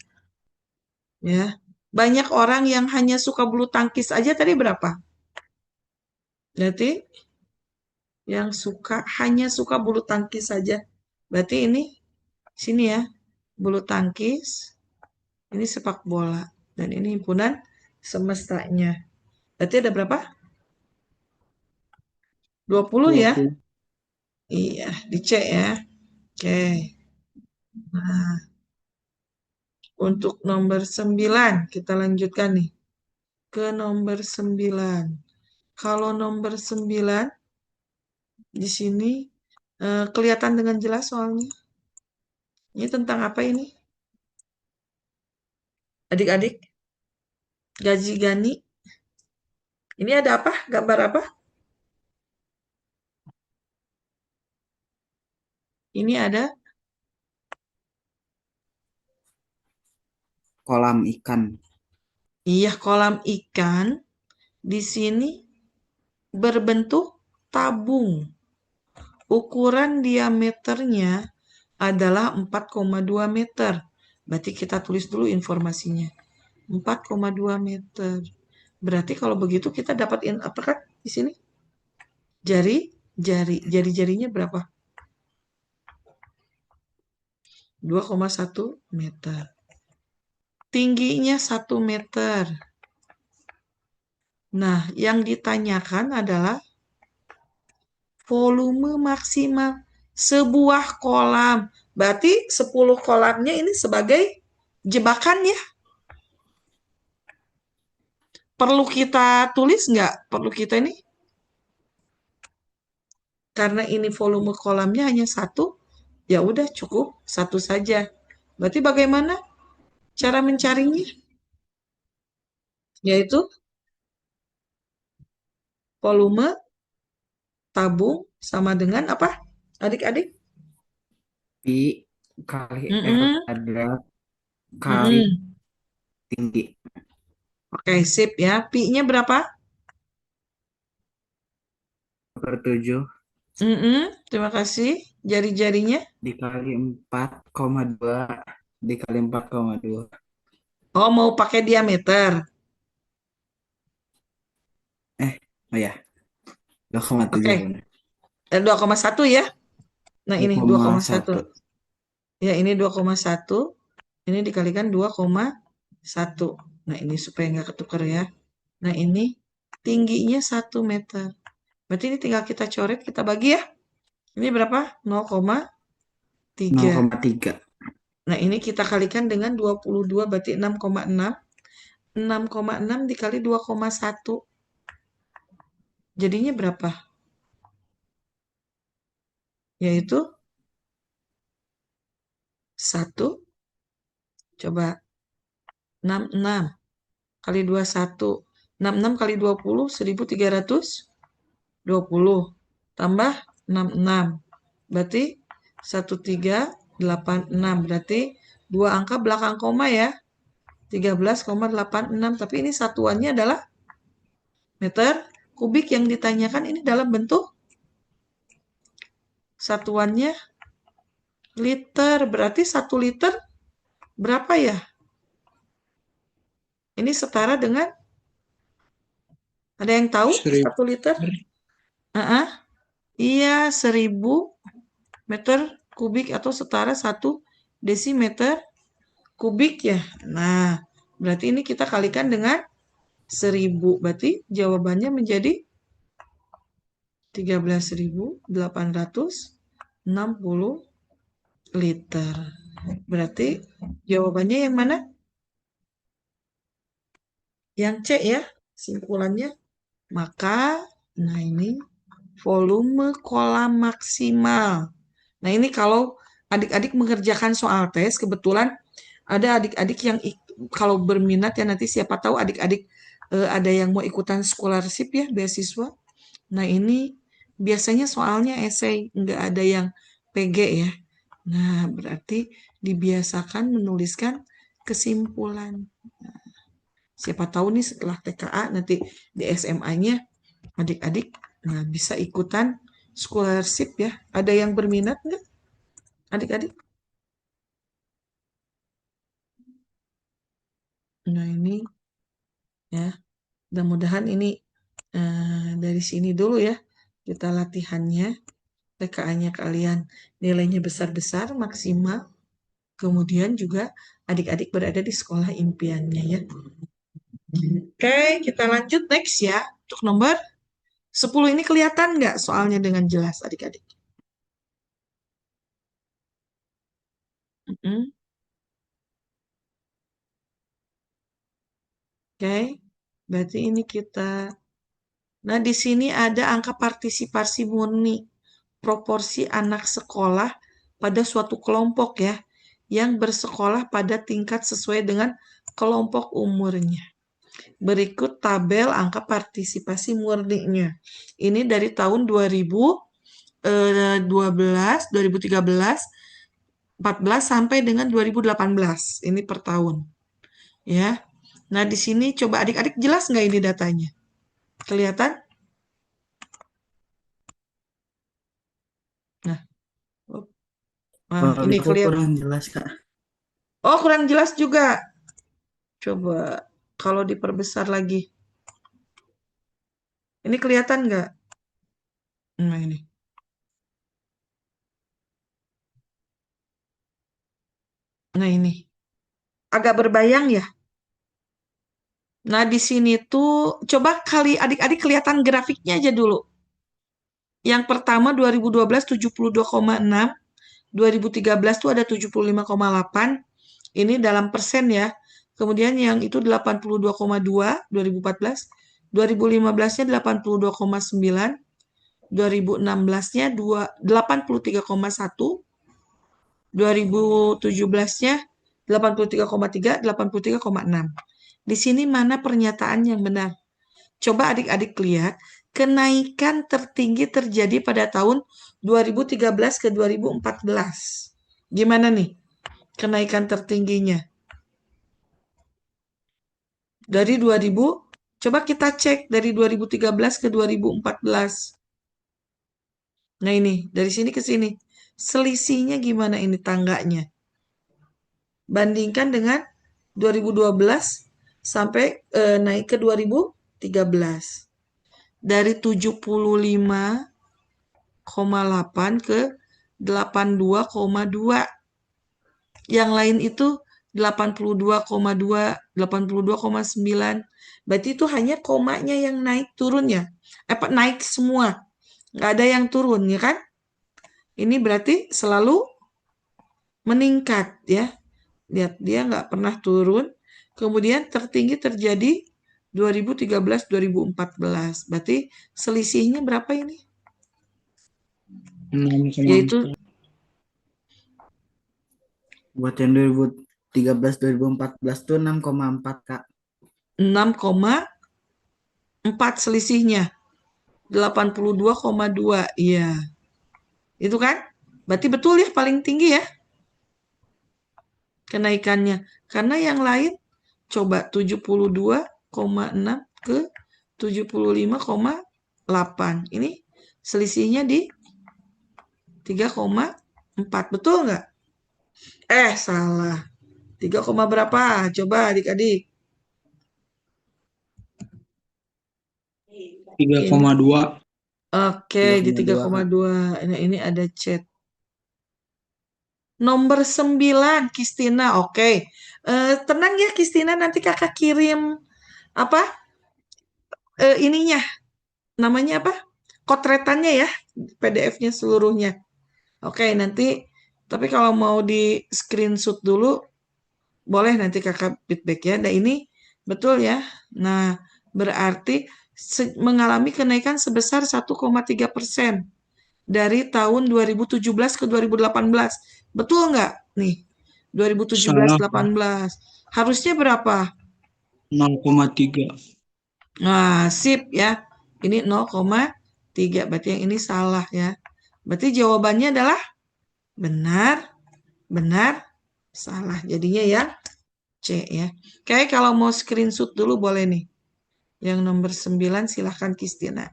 ya. Banyak orang yang hanya suka bulu tangkis aja tadi berapa? Berarti yang hanya suka bulu tangkis saja. Berarti ini sini ya, bulu tangkis, ini sepak bola dan ini himpunan semestanya. Berarti ada berapa? 20 ya? 20. Iya, dicek ya. Oke. Nah, untuk nomor 9 kita lanjutkan nih. Ke nomor 9. Kalau nomor 9 di sini kelihatan dengan jelas soalnya. Ini tentang apa ini? Adik-adik, gaji Gani. Ini ada apa? Gambar apa? Ini ada Kolam ikan. iya kolam ikan di sini berbentuk tabung. Ukuran diameternya adalah 4,2 meter. Berarti kita tulis dulu informasinya. 4,2 meter. Berarti kalau begitu kita dapatin apa kan di sini? Jari-jarinya berapa? 2,1 meter. Tingginya 1 meter. Nah, yang ditanyakan adalah volume maksimal sebuah kolam. Berarti 10 kolamnya ini sebagai jebakan ya. Perlu kita tulis nggak? Perlu kita ini? Karena ini volume kolamnya hanya 1, ya udah cukup 1 saja. Berarti bagaimana cara mencarinya? Yaitu volume tabung sama dengan apa? Adik-adik? Pi kali R Mm-mm, padat kali mm-mm. tinggi Oke, sip ya. Pi-nya berapa? per 7 Mm-mm, terima kasih. Jari-jarinya. dikali 4,2 dikali 4,2. Oh, mau pakai diameter. Oh ya, 2,7 Oke, benar. 2,1 ya. Nah, dua ini dua koma koma satu. satu Ya, ini 2,1. Ini dikalikan 2,1. Nah, ini supaya nggak ketukar ya. Nah, ini tingginya 1 meter. Berarti ini tinggal kita coret, kita bagi ya. Ini berapa? 0,3. 0,3. Nah, ini kita kalikan dengan 22, berarti 6,6. 6,6 dikali 2,1. Jadinya berapa? Yaitu 1, coba 66 kali 21. 66 kali 20, 1320. Tambah 66. Berarti 1386. Berarti dua angka belakang koma ya. 13,86. Tapi ini satuannya adalah meter kubik, yang ditanyakan ini dalam bentuk satuannya liter. Berarti 1 liter berapa ya? Ini setara dengan, ada yang tahu 1 liter? 1.000. Ah, iya, 1000 meter kubik atau setara 1 desimeter kubik ya. Nah, berarti ini kita kalikan dengan 1000. Berarti jawabannya menjadi 13.860 liter. Berarti jawabannya yang mana? Yang C ya, simpulannya. Maka, nah ini volume kolam maksimal. Nah ini kalau adik-adik mengerjakan soal tes, kebetulan ada adik-adik yang kalau berminat ya, nanti siapa tahu adik-adik ada yang mau ikutan scholarship ya, beasiswa. Nah ini biasanya soalnya esai, nggak ada yang PG ya. Nah berarti dibiasakan menuliskan kesimpulan. Siapa tahu nih setelah TKA nanti di SMA-nya adik-adik nah bisa ikutan scholarship ya. Ada yang berminat nggak adik-adik? Nah ini ya, mudah-mudahan ini dari sini dulu ya kita latihannya. TKA-nya kalian nilainya besar-besar maksimal. Kemudian juga adik-adik berada di sekolah impiannya ya. Oke, kita lanjut next ya. Untuk nomor 10 ini kelihatan nggak soalnya dengan jelas adik-adik? Mm-mm. Oke, berarti ini kita. Nah, di sini ada angka partisipasi murni, proporsi anak sekolah pada suatu kelompok ya, yang bersekolah pada tingkat sesuai dengan kelompok umurnya. Berikut tabel angka partisipasi murninya. Ini dari tahun 2012, 2013, 14 sampai dengan 2018. Ini per tahun. Ya. Nah, di sini coba adik-adik jelas nggak ini datanya? Kelihatan? Nah, nah ini Kalau kelihatan. kurang jelas Kak. Oh, kurang jelas juga. Coba kalau diperbesar lagi. Ini kelihatan nggak? Nah, ini. Nah, ini. Agak berbayang ya? Nah, di sini tuh coba kali adik-adik kelihatan grafiknya aja dulu. Yang pertama 2012 72,6, 2013 tuh ada 75,8. Ini dalam persen ya. Kemudian yang itu 82,2 2014, 2015-nya 82,9, 2016-nya 83,1, 2017-nya 83,3, 83,6. Di sini mana pernyataan yang benar? Coba adik-adik lihat, kenaikan tertinggi terjadi pada tahun 2013 ke 2014. Gimana nih kenaikan tertingginya? Dari 2000, coba kita cek dari 2013 ke 2014. Nah ini, dari sini ke sini. Selisihnya gimana ini tangganya? Bandingkan dengan 2012 sampai naik ke 2013. Dari 75,8 ke 82,2. Yang lain itu 82,2, 82,9. Berarti itu hanya komanya yang naik turunnya. Naik semua. Nggak ada yang turun, ya kan? Ini berarti selalu meningkat, ya. Lihat, dia nggak pernah turun. Kemudian tertinggi terjadi 2013-2014. Berarti selisihnya berapa ini? 6,4. Yaitu Buat yang 2013 2014 tuh 6,4 Kak. 6,4 selisihnya. 82,2. Iya. Itu kan? Berarti betul ya paling tinggi ya kenaikannya. Karena yang lain coba 72,6 ke 75,8. Ini selisihnya di 3,4. Betul nggak? Salah. 3, berapa? Coba adik-adik. 3,2. Oke, di 3,2 Kak. 3,2. Nah, ini ada chat. Nomor 9, Kristina. Oke. Tenang ya, Kristina. Nanti kakak kirim apa? Ininya. Namanya apa? Kotretannya ya. PDF-nya seluruhnya. Oke, nanti. Tapi kalau mau di screenshot dulu, boleh nanti kakak feedback ya. Nah, ini betul ya. Nah, berarti mengalami kenaikan sebesar 1,3% dari tahun 2017 ke 2018. Betul nggak? Nih, Salah. 2017-18. Harusnya berapa? 0,3. Nah, sip ya. Ini 0,3. Berarti yang ini salah ya. Berarti jawabannya adalah benar, benar, salah. Jadinya yang C ya. Oke, kalau mau screenshot dulu boleh nih. Yang nomor 9 silahkan Kristina.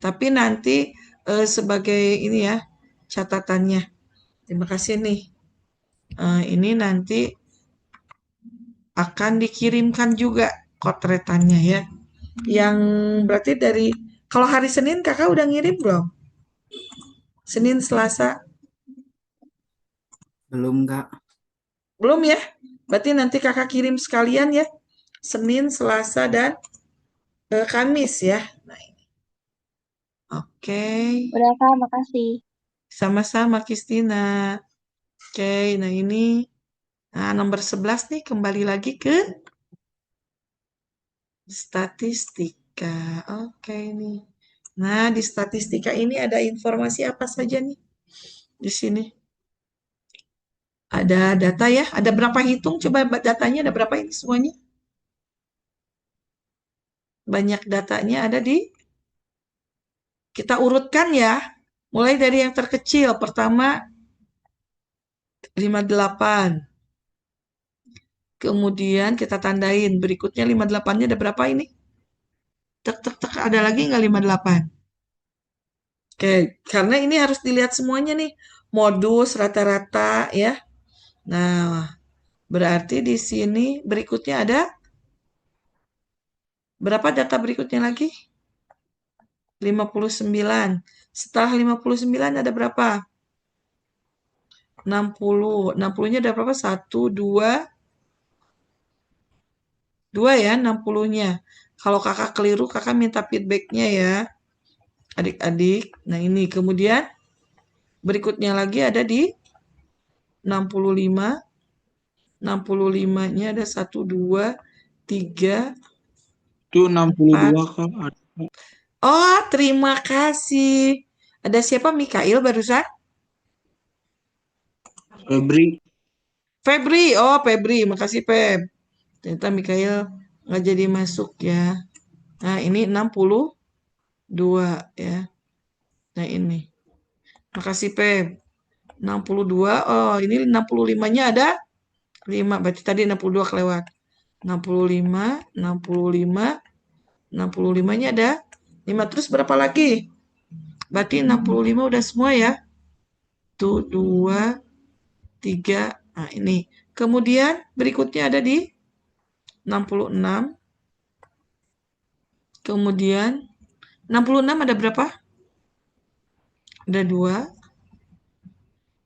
Tapi nanti sebagai ini ya catatannya. Terima kasih nih. Ini nanti akan dikirimkan juga kotretannya ya. Yang berarti dari kalau hari Senin kakak udah ngirim belum? Senin, Selasa? Belum Kak. Belum ya? Berarti nanti kakak kirim sekalian ya. Senin, Selasa, dan Kamis ya. Nah, oke. Udah Kak, makasih. Sama-sama Kristina. Oke, nah ini nomor 11 nih kembali lagi ke statistika. Oke nih. Nah, di statistika ini ada informasi apa saja nih? Di sini ada data ya. Ada berapa hitung? Coba datanya ada berapa ini semuanya? Banyak datanya ada di kita urutkan ya. Mulai dari yang terkecil. Pertama 58. Kemudian kita tandain. Berikutnya 58-nya ada berapa ini? Tek tek tek ada lagi nggak 58? Oke, karena ini harus dilihat semuanya nih. Modus rata-rata ya. Nah, berarti di sini berikutnya ada berapa data berikutnya lagi? 59. Setelah 59 ada berapa? 60. 60-nya ada berapa? 1, 2, 2 ya 60-nya. Kalau kakak keliru, kakak minta feedbacknya ya, adik-adik. Nah ini, kemudian berikutnya lagi ada di 65. 65-nya ada 1, 2, 3, Itu 62 4. Kak. Oh, terima kasih. Ada siapa? Mikail barusan? Febri. Febri, oh Febri, makasih Feb. Ternyata Mikael nggak jadi masuk ya. Nah ini 62 ya. Nah ini, makasih Feb. 62, oh ini 65-nya ada 5, berarti tadi 62 kelewat. 65, 65, 65-nya ada 5, terus berapa lagi? Berarti 65 udah semua ya. Tuh, 2, 3, nah ini. Kemudian berikutnya ada di 66. Kemudian 66 ada berapa? Ada 2.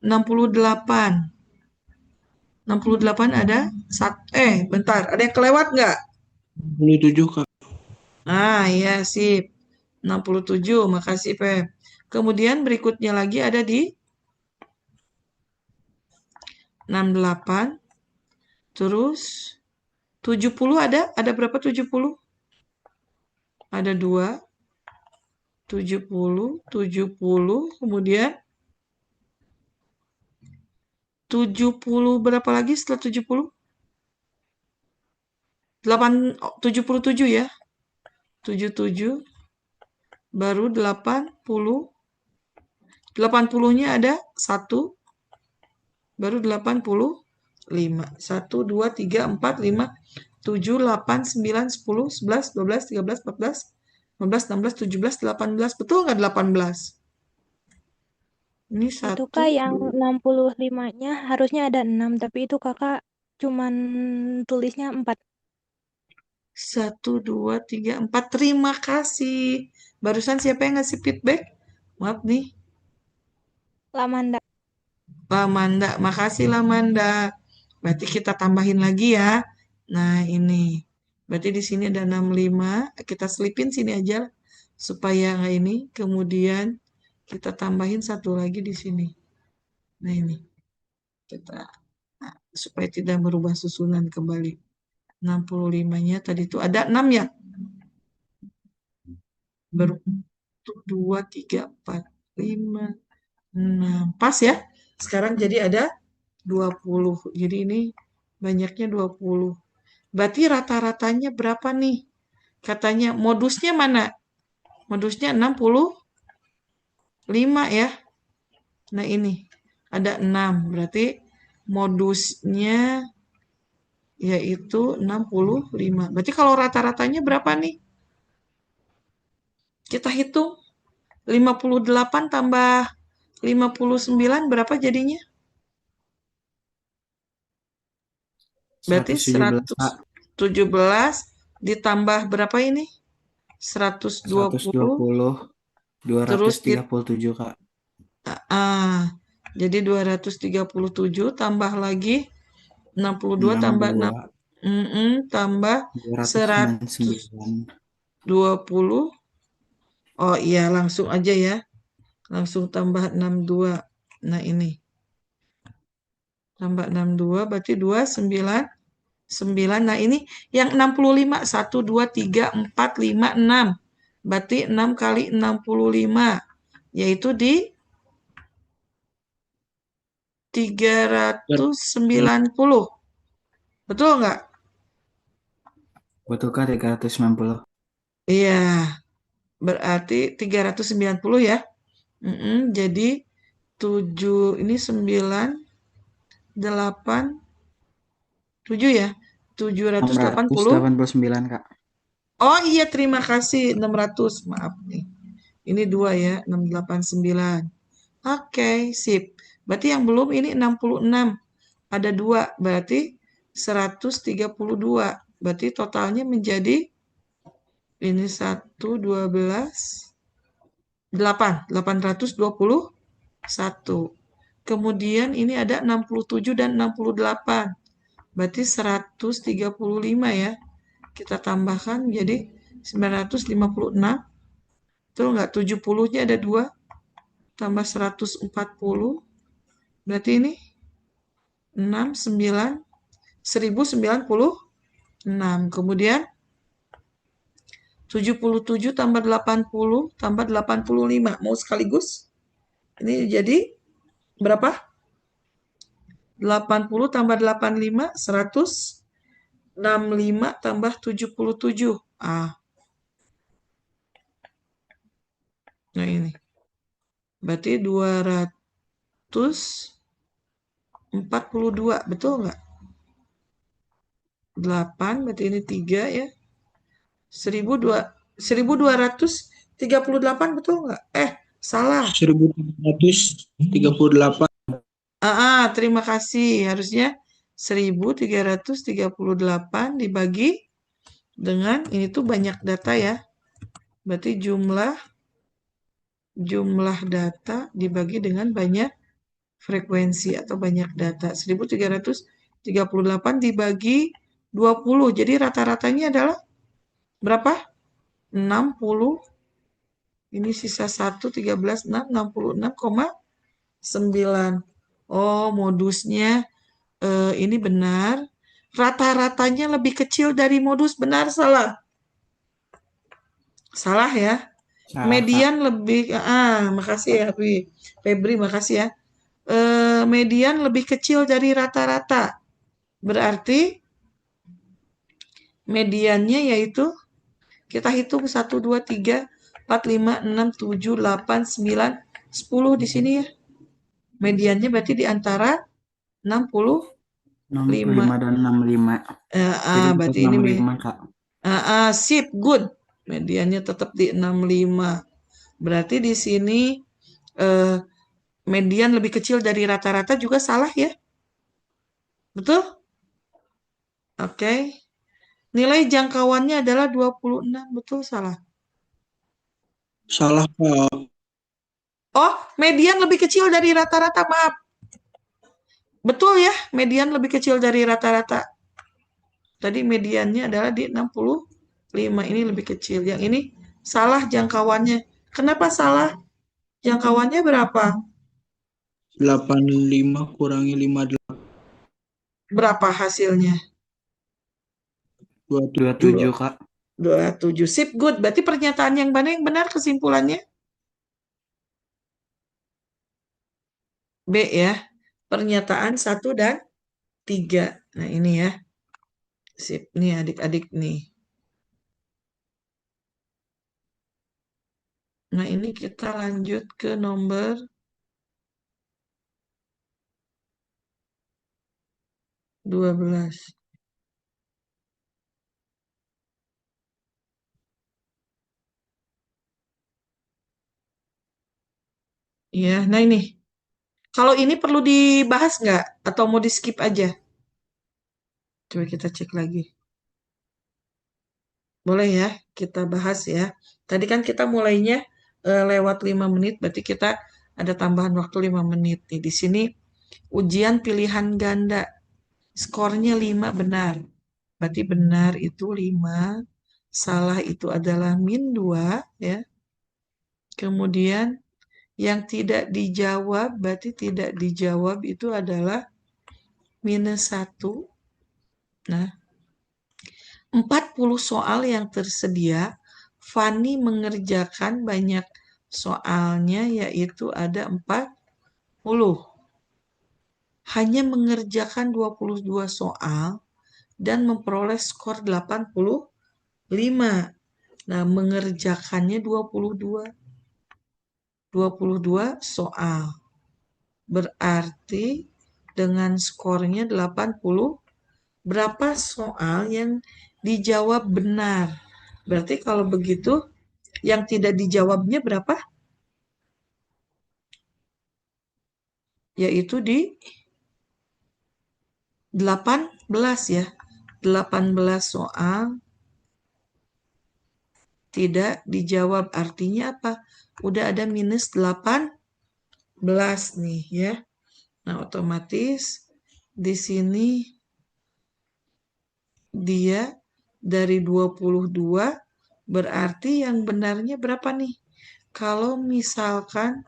68. 68 ada 1. Bentar. Ada yang kelewat nggak? 67, Kak. Nah, ya sip. 67. Makasih, Pep. Kemudian berikutnya lagi ada di 68. Terus 70 ada? Ada berapa 70? Ada 2. 70, 70. Kemudian 70 berapa lagi setelah 70? 77 ya. 77 baru 80. 80-nya ada 1 baru 85. 1 2 3 4 5 7 8 9 10 11 12 13 14 15 16 17 18. Betul nggak 18? Ini Itu 1 Kak yang 65-nya harusnya ada 6, tapi itu Kakak cuman tulisnya 4. 1 2 3 4. Terima kasih. Barusan siapa yang ngasih feedback? Maaf nih. Lamanda. Lamanda, makasih Lamanda. Berarti kita tambahin lagi ya. Nah, ini. Berarti di sini ada 65. Kita selipin sini aja supaya nggak ini. Kemudian kita tambahin satu lagi di sini. Nah, ini. Kita supaya tidak merubah susunan kembali. 65-nya tadi itu ada 6 ya. Baru 2 3 4 5 6. Pas ya. Sekarang jadi ada 20. Jadi ini banyaknya 20. Berarti rata-ratanya berapa nih? Katanya modusnya mana? Modusnya 65 ya. Nah ini ada 6. Berarti modusnya yaitu 65. Berarti kalau rata-ratanya berapa nih? Kita hitung. 58 tambah 59 berapa jadinya? Berarti 117, Kak. 117 ditambah berapa ini? 120 120, terus 237, Kak. Jadi 237 tambah lagi 62 tambah 6 62, tambah 299. 120. Oh iya, langsung aja ya. Langsung tambah 62. Nah, ini. Tambah 62 berarti 299. Nah, ini yang 65. 1 2 3 4 5 6. Berarti 6 kali 65 yaitu di 390. Betul nggak? Betul, Kak, 390. Iya, berarti 390 ya. Jadi 7 ini 9 8 7 ya. 780. 689, Kak. Oh iya, terima kasih 600. Maaf nih. Ini 2 ya, 689. Oke, sip. Berarti yang belum ini 66. Ada 2, berarti 132. Berarti totalnya menjadi ini 1 12 8 821. Kemudian ini ada 67 dan 68. Berarti 135 ya. Kita tambahkan jadi 956. Betul nggak? 70-nya ada 2 tambah 140. Berarti ini 6 9 1096. Kemudian 77 tambah 80 tambah 85. Mau sekaligus? Ini jadi berapa? 80 tambah 85, 165 tambah 77. Nah ini. Berarti 242, betul nggak? 8, berarti ini 3 ya. 1238, betul nggak? Salah. 1338. Terima kasih. Harusnya 1338 dibagi dengan, ini tuh banyak data ya. Berarti jumlah data dibagi dengan banyak frekuensi atau banyak data. 1338 dibagi 20. Jadi rata-ratanya adalah berapa? 60. Ini sisa 1, 13, 6, 66,9. Oh, modusnya ini benar. Rata-ratanya lebih kecil dari modus, benar salah? Salah ya. Salah, Kak. Median lebih, makasih ya Febri, makasih ya. Median lebih kecil dari rata-rata. Berarti mediannya yaitu kita hitung 1, 2, 3, 4, 5, 6, 7, 8, 9, 10 di sini ya. Mediannya berarti di antara 65. 65 dan 65. Jadi Berarti tetap ini 65, Kak. sip, good. Mediannya tetap di 65. Berarti di sini median lebih kecil dari rata-rata juga salah ya. Betul? Oke. Nilai jangkauannya adalah 26. Betul salah? Salah, Kak. Oh, median lebih kecil dari rata-rata. Maaf. Betul ya, median lebih kecil dari rata-rata. Tadi mediannya adalah di 65. Ini lebih kecil. Yang ini salah jangkauannya. Kenapa salah? Jangkauannya berapa? 85 kurangi 58. Berapa hasilnya? 27. 27, Kak. 27. Sip, good. Berarti pernyataan yang mana yang benar kesimpulannya? B ya. Pernyataan 1 dan 3. Nah ini ya. Sip, nih adik-adik nih. Nah ini kita lanjut ke nomor 12. Iya, nah ini. Kalau ini perlu dibahas nggak? Atau mau di-skip aja? Coba kita cek lagi. Boleh ya, kita bahas ya. Tadi kan kita mulainya lewat 5 menit, berarti kita ada tambahan waktu 5 menit. Nih, di sini ujian pilihan ganda. Skornya 5 benar. Berarti benar itu 5, salah itu adalah -2 ya. Kemudian yang tidak dijawab, berarti tidak dijawab itu adalah -1. Nah, 40 soal yang tersedia, Fani mengerjakan banyak soalnya, yaitu ada 40. Hanya mengerjakan 22 soal dan memperoleh skor 85. Nah, mengerjakannya 22 soal. Berarti dengan skornya 80, berapa soal yang dijawab benar? Berarti kalau begitu, yang tidak dijawabnya berapa? Yaitu di 18 ya. 18 soal tidak dijawab. Artinya apa? Udah ada -18 nih ya. Nah, otomatis di sini dia dari 22, berarti yang benarnya berapa nih? Kalau misalkan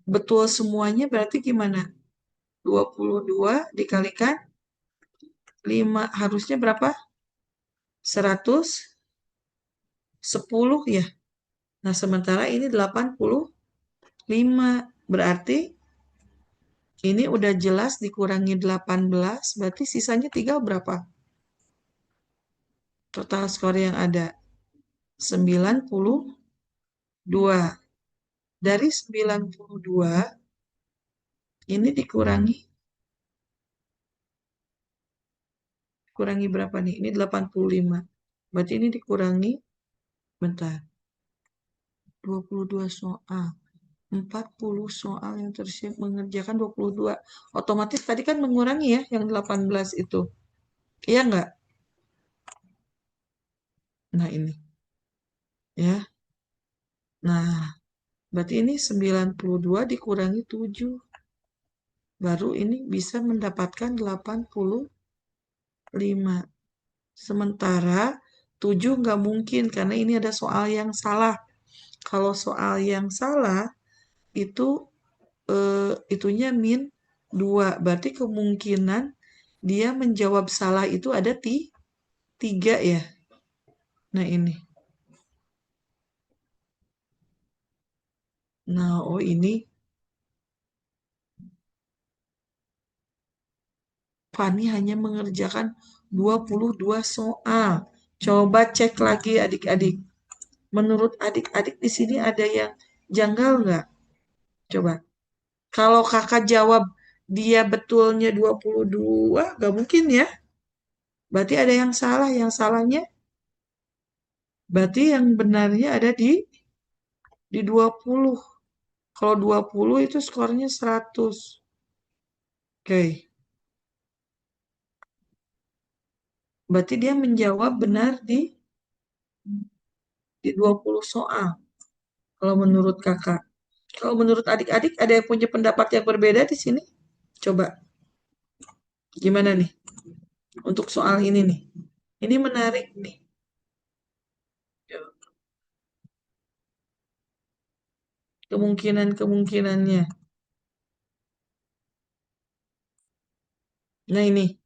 betul semuanya berarti gimana? 22 dikalikan 5 harusnya berapa? 110 ya. Nah, sementara ini 85. Berarti Ini udah jelas dikurangi 18, berarti sisanya tinggal berapa? Total skor yang ada 92. Dari 92, ini dikurangi berapa nih? Ini 85. Berarti ini dikurangi, bentar, 22 soal. 40 soal yang tersiap mengerjakan 22. Otomatis tadi kan mengurangi ya yang 18 itu. Iya nggak? Nah ini. Ya. Nah, berarti ini 92 dikurangi 7. Baru ini bisa mendapatkan 85. Sementara 7 nggak mungkin karena ini ada soal yang salah. Kalau soal yang salah itu itunya min 2. Berarti kemungkinan dia menjawab salah itu ada 3 ya. Nah ini. Nah, oh ini Fani hanya mengerjakan 22 soal. Coba cek lagi adik-adik. Menurut adik-adik di sini ada yang janggal nggak? Coba. Kalau kakak jawab dia betulnya 22, nggak mungkin ya. Berarti ada yang salah. Yang salahnya berarti yang benarnya ada di 20. Kalau 20 itu skornya 100. Oke. Berarti dia menjawab benar di 20 soal. Kalau menurut kakak. Kalau menurut adik-adik ada yang punya pendapat yang berbeda di sini? Coba. Gimana nih? Untuk soal ini nih. Ini menarik nih. Kemungkinan-kemungkinannya. Nah ini.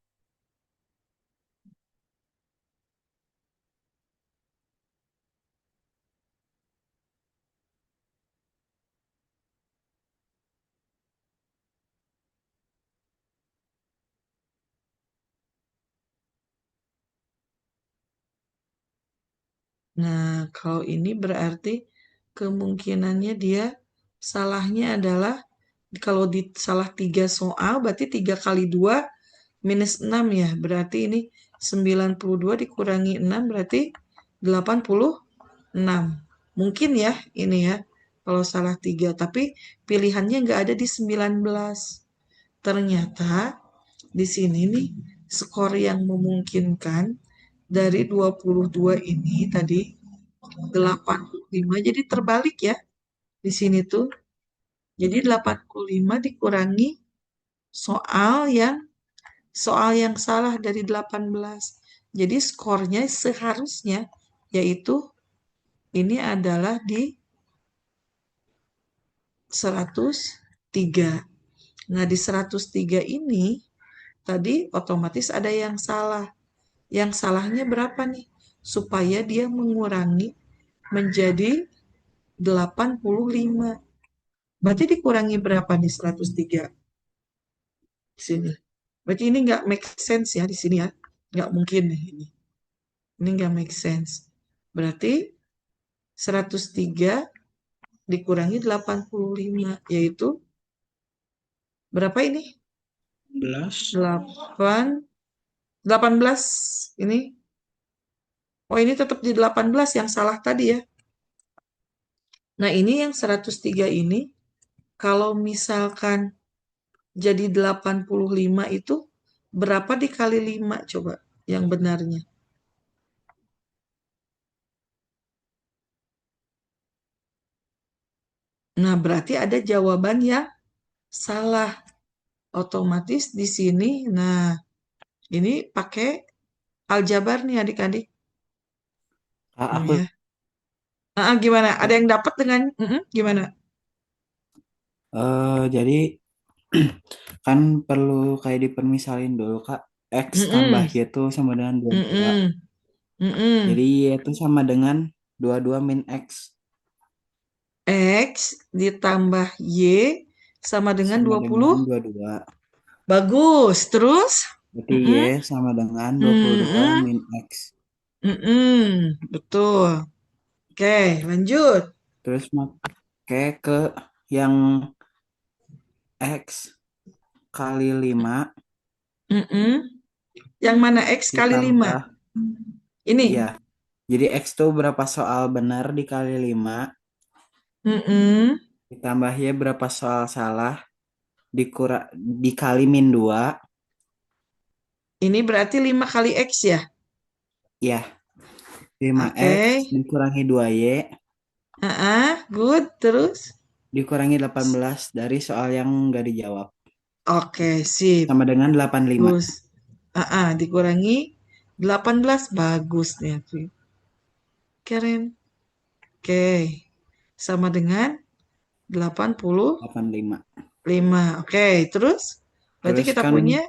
Nah, kalau ini berarti kemungkinannya dia salahnya adalah kalau di salah 3 soal berarti 3 kali 2 minus 6 ya. Berarti ini 92 dikurangi 6 berarti 86. Mungkin ya ini ya kalau salah 3. Tapi pilihannya nggak ada di 19. Ternyata di sini nih skor yang memungkinkan dari 22 ini tadi 85. Jadi terbalik ya di sini tuh. Jadi 85 dikurangi soal yang salah dari 18. Jadi skornya seharusnya yaitu ini adalah di 103. Nah, di 103 ini tadi otomatis ada yang salah. Yang salahnya berapa nih? Supaya dia mengurangi menjadi 85. Berarti dikurangi berapa nih 103 di sini? Berarti ini nggak make sense ya di sini ya. Nggak mungkin nih ini. Ini nggak make sense. Berarti 103 dikurangi 85 yaitu berapa ini? 11. 18 ini. Oh, ini tetap di 18 yang salah tadi ya. Nah, ini yang 103 ini kalau misalkan jadi 85 itu berapa dikali 5 coba yang benarnya? Nah, berarti ada jawaban yang salah. Otomatis di sini, nah ini pakai aljabar nih adik-adik. Aku Ya. Gimana? Ada yang dapat dengan gimana? jadi kan perlu kayak dipermisalin dulu Kak. X tambah Mm-mm. Y itu sama dengan 22. Mm-mm. Mm-mm. Jadi Y itu sama dengan 22 min X. X ditambah Y sama dengan sama 20. dengan 22. Bagus. Terus? Berarti Y Mm-mm. sama dengan 22 Mm-mm. min X. Betul. Oke, lanjut. Terus pakai ke yang X kali 5 Mm-mm. Yang mana X kali 5? ditambah, Ini. ya. Jadi X tuh berapa soal benar dikali 5 Mm-mm. ditambah Y berapa soal salah dikali min 2. Ini berarti 5 kali X ya? Ya, 5X Oke. dikurangi 2Y Good. Terus? dikurangi 18 dari soal yang nggak dijawab. Oke, sip. Sama dengan 85. Bagus. Dikurangi 18. Bagus nih, Afi. Keren. Oke. Sama dengan 85. 85. Oke, terus? Berarti Terus kita kan punya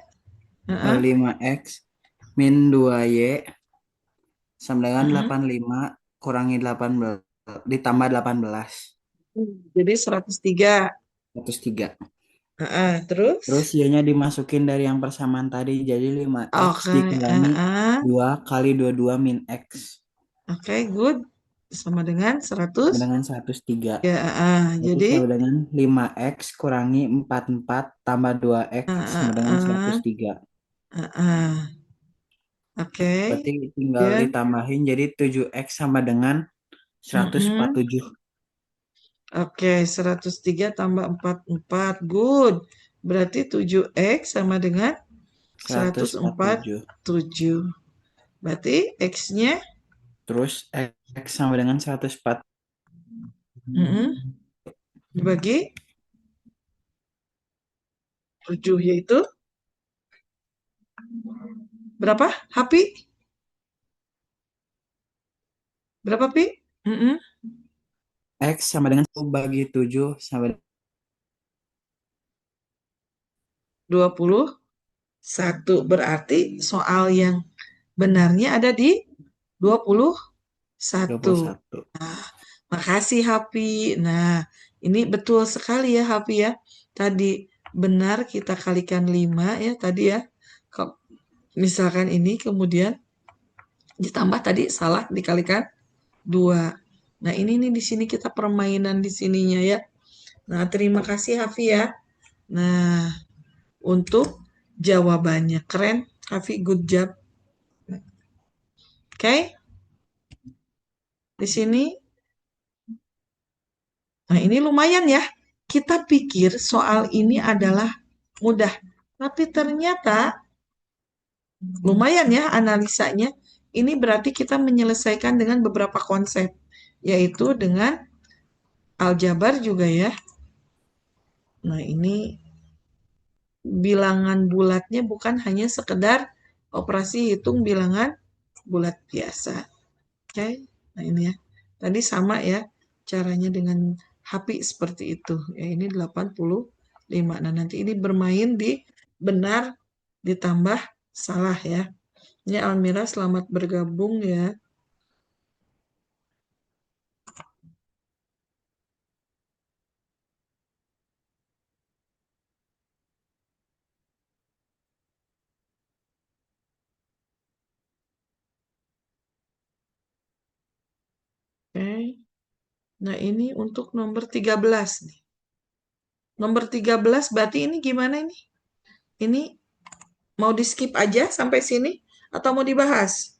5X min 2Y sama dengan mm-mm. 85 kurangi 18 ditambah 18. Jadi 103. 103. Terus? Terus Y-nya dimasukin dari yang persamaan tadi jadi 5X Oke. dikurangi 2 kali 22 min X Oke, good. Sama dengan 100. sama dengan 103. Ya, Berarti jadi sama dengan 5X kurangi 44 tambah 2X sama dengan 103. Oke. Berarti tinggal Ya. ditambahin jadi 7X sama dengan 147. Oke, 103 tambah 44. Good. Berarti 7X sama dengan 147. 147. Berarti X-nya Terus X sama dengan 104 dibagi 7 yaitu berapa? Happy? Berapa, Pi? X sama dengan 1 bagi 7 sama 21. Berarti soal yang benarnya ada di 21. 21. Makasih, Happy. Nah, ini betul sekali ya, Happy ya. Tadi benar kita kalikan 5 ya, tadi ya. Misalkan ini kemudian ditambah tadi salah dikalikan 2. Nah, ini nih di sini kita permainan di sininya ya. Nah, terima kasih Hafi ya. Nah, untuk jawabannya keren, Hafi, good job. Oke. Di sini. Nah, ini lumayan ya. Kita pikir soal ini adalah mudah, tapi ternyata lumayan ya analisanya. Ini berarti kita menyelesaikan dengan beberapa konsep, yaitu dengan aljabar juga ya. Nah, ini bilangan bulatnya bukan hanya sekedar operasi hitung bilangan bulat biasa. Oke, nah ini ya. Tadi sama ya caranya dengan HP seperti itu. Ya, ini 85. Nah, nanti ini bermain di benar ditambah salah ya. Ini Almira selamat bergabung ya. Oke. Nah, ini untuk nomor 13 nih. Nomor 13 berarti ini gimana ini? Ini mau di skip aja sampai sini atau mau dibahas?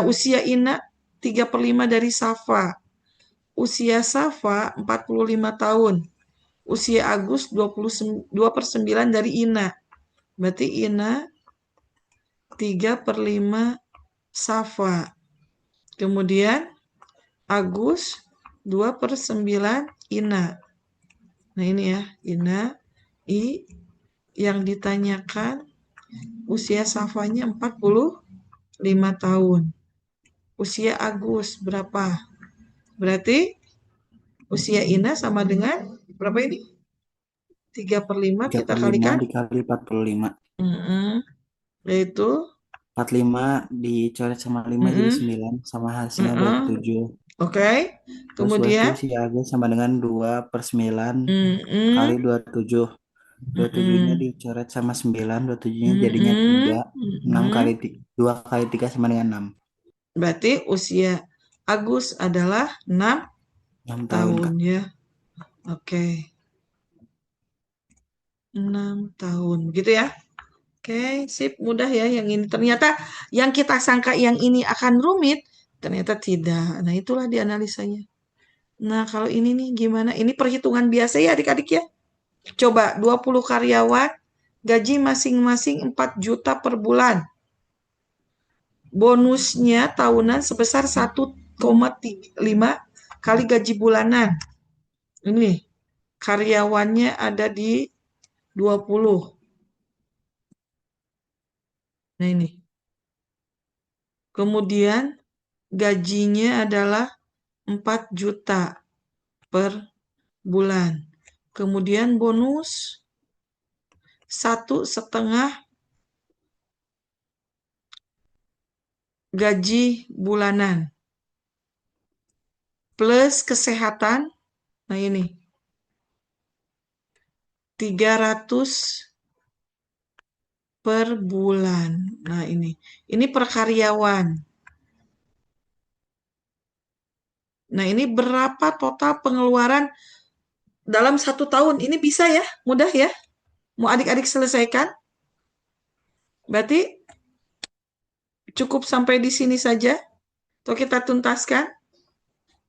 Usia Ina 3/5 dari Safa. Usia Safa 45 tahun. Usia Agus 2/9 dari Ina. Berarti Ina 3/5 Safa. Kemudian Agus 2/9 Ina. Nah ini ya, Ina I yang ditanyakan usia Safanya 45 tahun. Usia Agus berapa? Berarti usia Ina sama dengan berapa ini? 3/5 kita 3/5 kalikan. dikali 45. Yaitu 45 dicoret sama 5 jadi 9 sama hasilnya 27. Oke. Terus Kemudian, berarti si AG sama dengan 2/9 mm-mm, kali 27. 27-nya mm-mm, dicoret sama 9, 27-nya jadinya mm-mm, 3. 6 mm-mm. kali 2 kali 3 sama dengan 6. Berarti usia Agus adalah 6 6 tahun, tahun Kak. ya. Oke, 6 tahun. Gitu ya. Oke, sip, mudah ya yang ini. Ternyata yang kita sangka yang ini akan rumit, ternyata tidak. Nah, itulah dianalisanya. Nah, kalau ini nih gimana? Ini perhitungan biasa ya adik-adik ya. Coba 20 karyawan, gaji masing-masing 4 juta per bulan. Bonusnya tahunan sebesar 1,5 kali gaji bulanan. Ini karyawannya ada di 20. Nah, ini. Kemudian gajinya adalah 4 juta per bulan. Kemudian bonus 1,5 gaji bulanan. Plus kesehatan, nah ini, 300 per bulan. Nah ini per karyawan. Nah ini berapa total pengeluaran dalam 1 tahun? Ini bisa ya, mudah ya. Mau adik-adik selesaikan? Berarti cukup sampai di sini saja. Atau kita tuntaskan?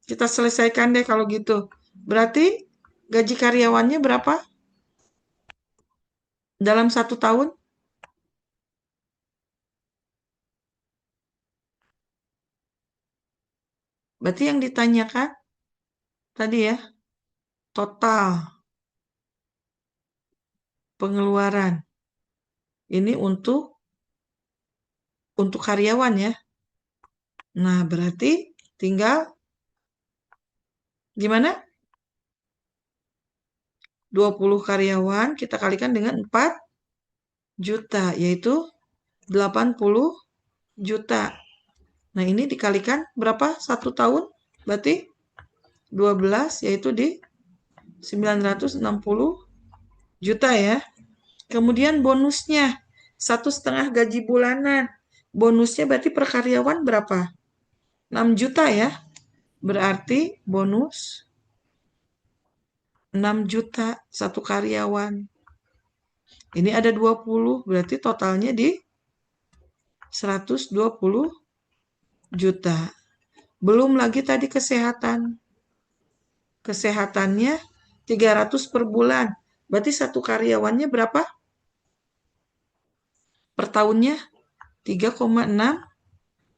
Kita selesaikan deh kalau gitu. Berarti gaji karyawannya berapa dalam 1 tahun? Berarti yang ditanyakan tadi ya, total pengeluaran. Ini untuk karyawan ya. Nah, berarti tinggal gimana? 20 karyawan kita kalikan dengan 4 juta, yaitu 80 juta. Nah, ini dikalikan berapa? 1 tahun? Berarti 12, yaitu di 960 juta ya. Kemudian bonusnya 1,5 gaji bulanan. Bonusnya berarti per karyawan berapa? 6 juta ya. Berarti bonus 6 juta satu karyawan. Ini ada 20, berarti totalnya di 120 juta. Belum lagi tadi kesehatan. Kesehatannya 300 per bulan. Berarti satu karyawannya berapa? Per tahunnya 3,6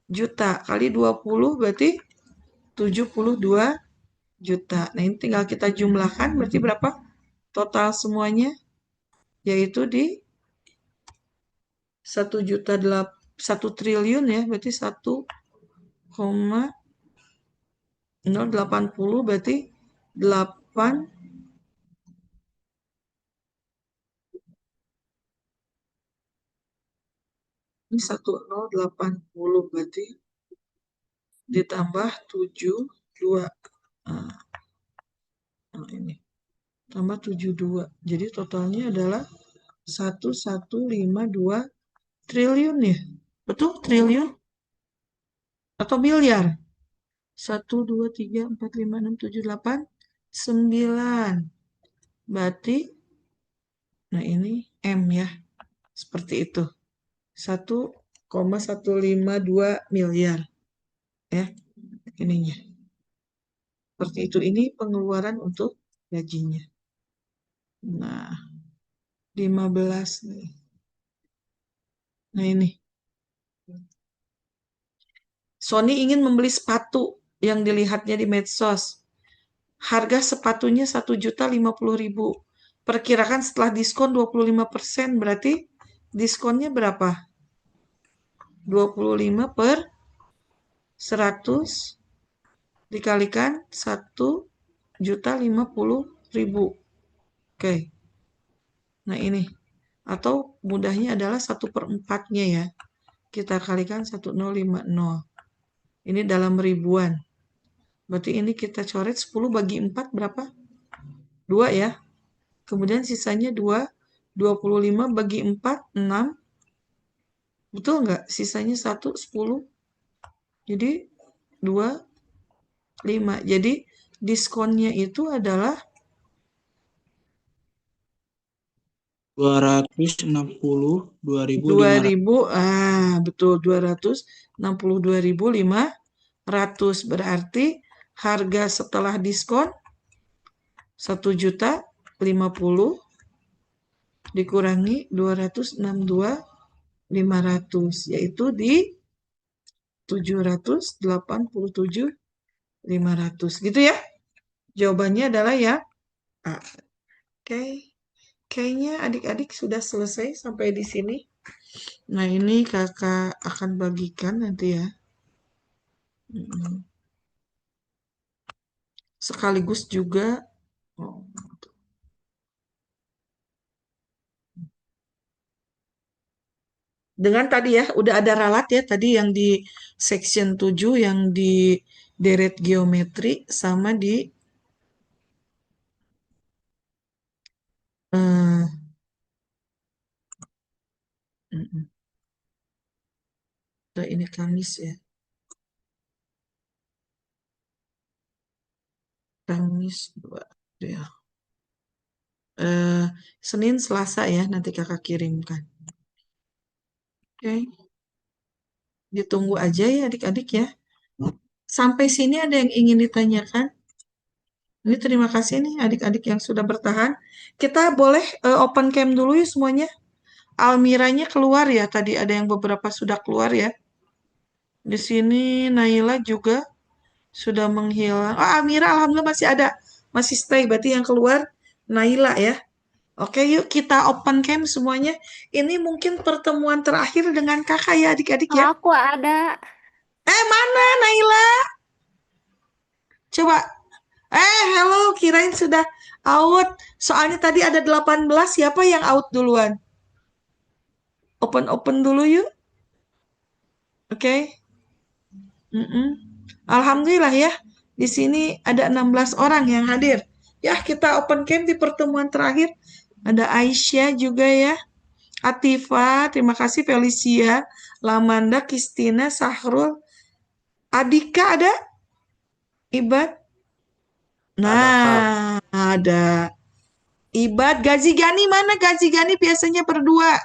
juta. Kali 20 berarti 72 juta. Nah ini tinggal kita jumlahkan berarti berapa? Total semuanya yaitu di 1 triliun ya, berarti 1,080 berarti 8 ini 1,080 berarti ditambah 72. Nah, ini tambah 72. Jadi totalnya adalah 1,152 triliun ya. Betul? Triliun atau miliar? 1, 2, 3, 4, 5, 6, 7, 8, 9. Berarti, nah ini M ya. Seperti itu. 1,152 miliar. Ya, ininya. Seperti itu. Ini pengeluaran untuk gajinya. Nah, 15 nih. Nah ini. Sony ingin membeli sepatu yang dilihatnya di medsos. Harga sepatunya 1.050.000. Perkirakan setelah diskon 25%, berarti diskonnya berapa? 25 per 100 dikalikan 1.050.000. Oke. Nah ini. Atau mudahnya adalah 1/4-nya ya. kita kalikan 1050. Ini dalam ribuan. Berarti ini kita coret 10 bagi 4 berapa? 2 ya. Kemudian sisanya 2. 25 bagi 4, 6. Betul nggak? Sisanya 1, 10. Jadi 2, 5. Jadi diskonnya itu adalah 262.500. 2.000. Betul, 262.500. Berarti harga setelah diskon 1.050.000 dikurangi 262.500, yaitu di 787.500. Gitu ya. Jawabannya adalah ya A. Oke. Kayaknya adik-adik sudah selesai sampai di sini. Nah, ini kakak akan bagikan nanti ya. Sekaligus juga dengan tadi ya, udah ada ralat ya, tadi yang di section 7, yang di deret geometri, sama di ini Kamis ya. Kamis 2 ya. Senin, Selasa ya, nanti kakak kirimkan. Oke. Ditunggu aja ya adik-adik ya. Sampai sini ada yang ingin ditanyakan? Ini terima kasih nih adik-adik yang sudah bertahan. Kita boleh open cam dulu ya semuanya. Almiranya keluar ya, tadi ada yang beberapa sudah keluar ya. Di sini Naila juga sudah menghilang. Oh, Almira alhamdulillah masih ada. Masih stay, berarti yang keluar Naila ya. Oke, yuk kita open cam semuanya. Ini mungkin pertemuan terakhir dengan kakak ya adik-adik ya. Aku ada. Mana Naila? Coba. Hello, kirain sudah out. Soalnya tadi ada 18, siapa yang out duluan? Open dulu yuk. Oke. Alhamdulillah ya. Di sini ada 16 orang yang hadir. Ya, kita open cam di pertemuan terakhir. Ada Aisyah juga ya. Atifa, terima kasih. Felicia, Lamanda, Kristina, Sahrul. Adika ada? Ibad? Nah, ada. Ibad, Gazi Gani mana? Gazi Gani biasanya berdua.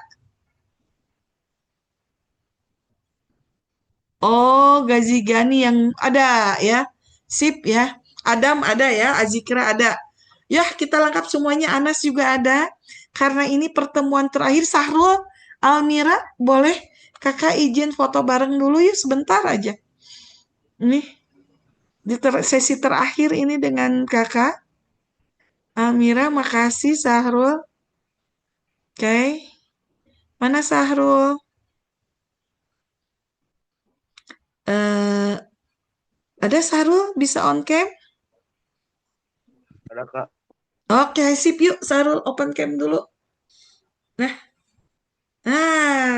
Oh, Gazi Gani yang ada ya. Sip ya. Adam ada ya. Azikra ada. Ya, kita lengkap semuanya. Anas juga ada. Karena ini pertemuan terakhir. Sahrul, Almira, boleh kakak izin foto bareng dulu yuk sebentar aja. Nih, di sesi terakhir ini dengan kakak. Almira, makasih Sahrul. Oke. Mana Sahrul? Ada Sahrul? Bisa on cam? Ada Kak. Oke, sip yuk Sahrul open cam dulu. Nah,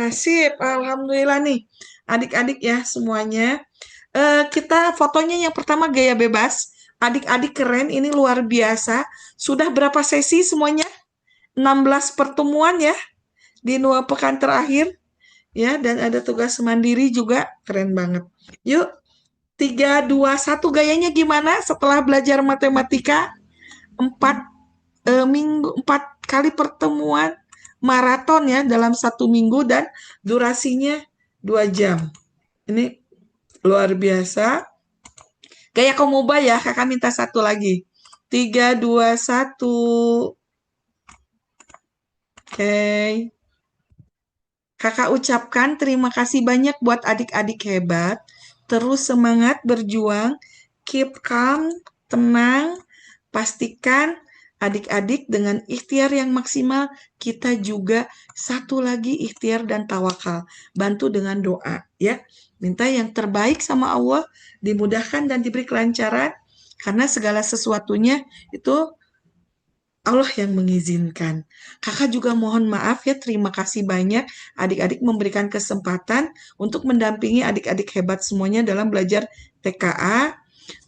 sip. Alhamdulillah nih. Adik-adik ya semuanya. Kita fotonya yang pertama gaya bebas. Adik-adik keren, ini luar biasa. Sudah berapa sesi semuanya? 16 pertemuan ya. Di 2 pekan terakhir. Ya, dan ada tugas mandiri juga. Keren banget. Yuk, 3, 2, 1 gayanya gimana setelah belajar matematika? 4 kali pertemuan maraton ya dalam 1 minggu dan durasinya 2 jam. Ini luar biasa. Gaya komoba ya, kakak minta 1 lagi. 3, 2, 1. Oke. Kakak ucapkan terima kasih banyak buat adik-adik hebat. Terus semangat berjuang. Keep calm, tenang. Pastikan adik-adik dengan ikhtiar yang maksimal, kita juga satu lagi ikhtiar dan tawakal. Bantu dengan doa ya. Minta yang terbaik sama Allah, dimudahkan dan diberi kelancaran, karena segala sesuatunya itu Allah yang mengizinkan. Kakak juga mohon maaf ya, terima kasih banyak adik-adik memberikan kesempatan untuk mendampingi adik-adik hebat semuanya dalam belajar TKA.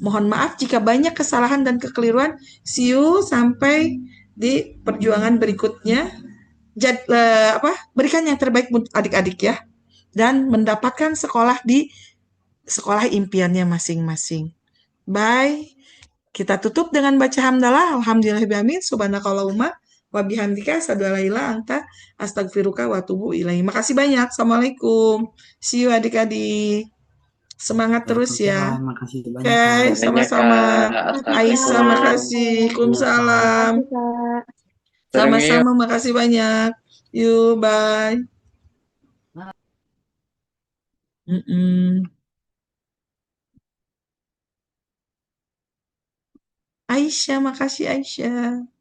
Mohon maaf jika banyak kesalahan dan kekeliruan. See you sampai di perjuangan berikutnya. Berikan yang terbaik untuk adik-adik ya, dan mendapatkan sekolah di sekolah impiannya masing-masing. Bye. Kita tutup dengan baca hamdalah. Alhamdulillahirrahmanirrahim. Subhanakallahumma wa bihamdika asyhadu an la ilaha illa anta astaghfiruka wa atubu ilaik. Makasih banyak. Assalamualaikum. See you adik-adik. Semangat terus ya. Waalaikumsalam. Makasih Oke, banyak, Kak. Banyak, sama-sama. Kak. Aisyah, Assalamualaikum. makasih. Waalaikumsalam. Makasih, Kak. Bareng yuk. Sama-sama, makasih banyak. Yuk, bye. Mm-mm. Aisyah, makasih Aisyah.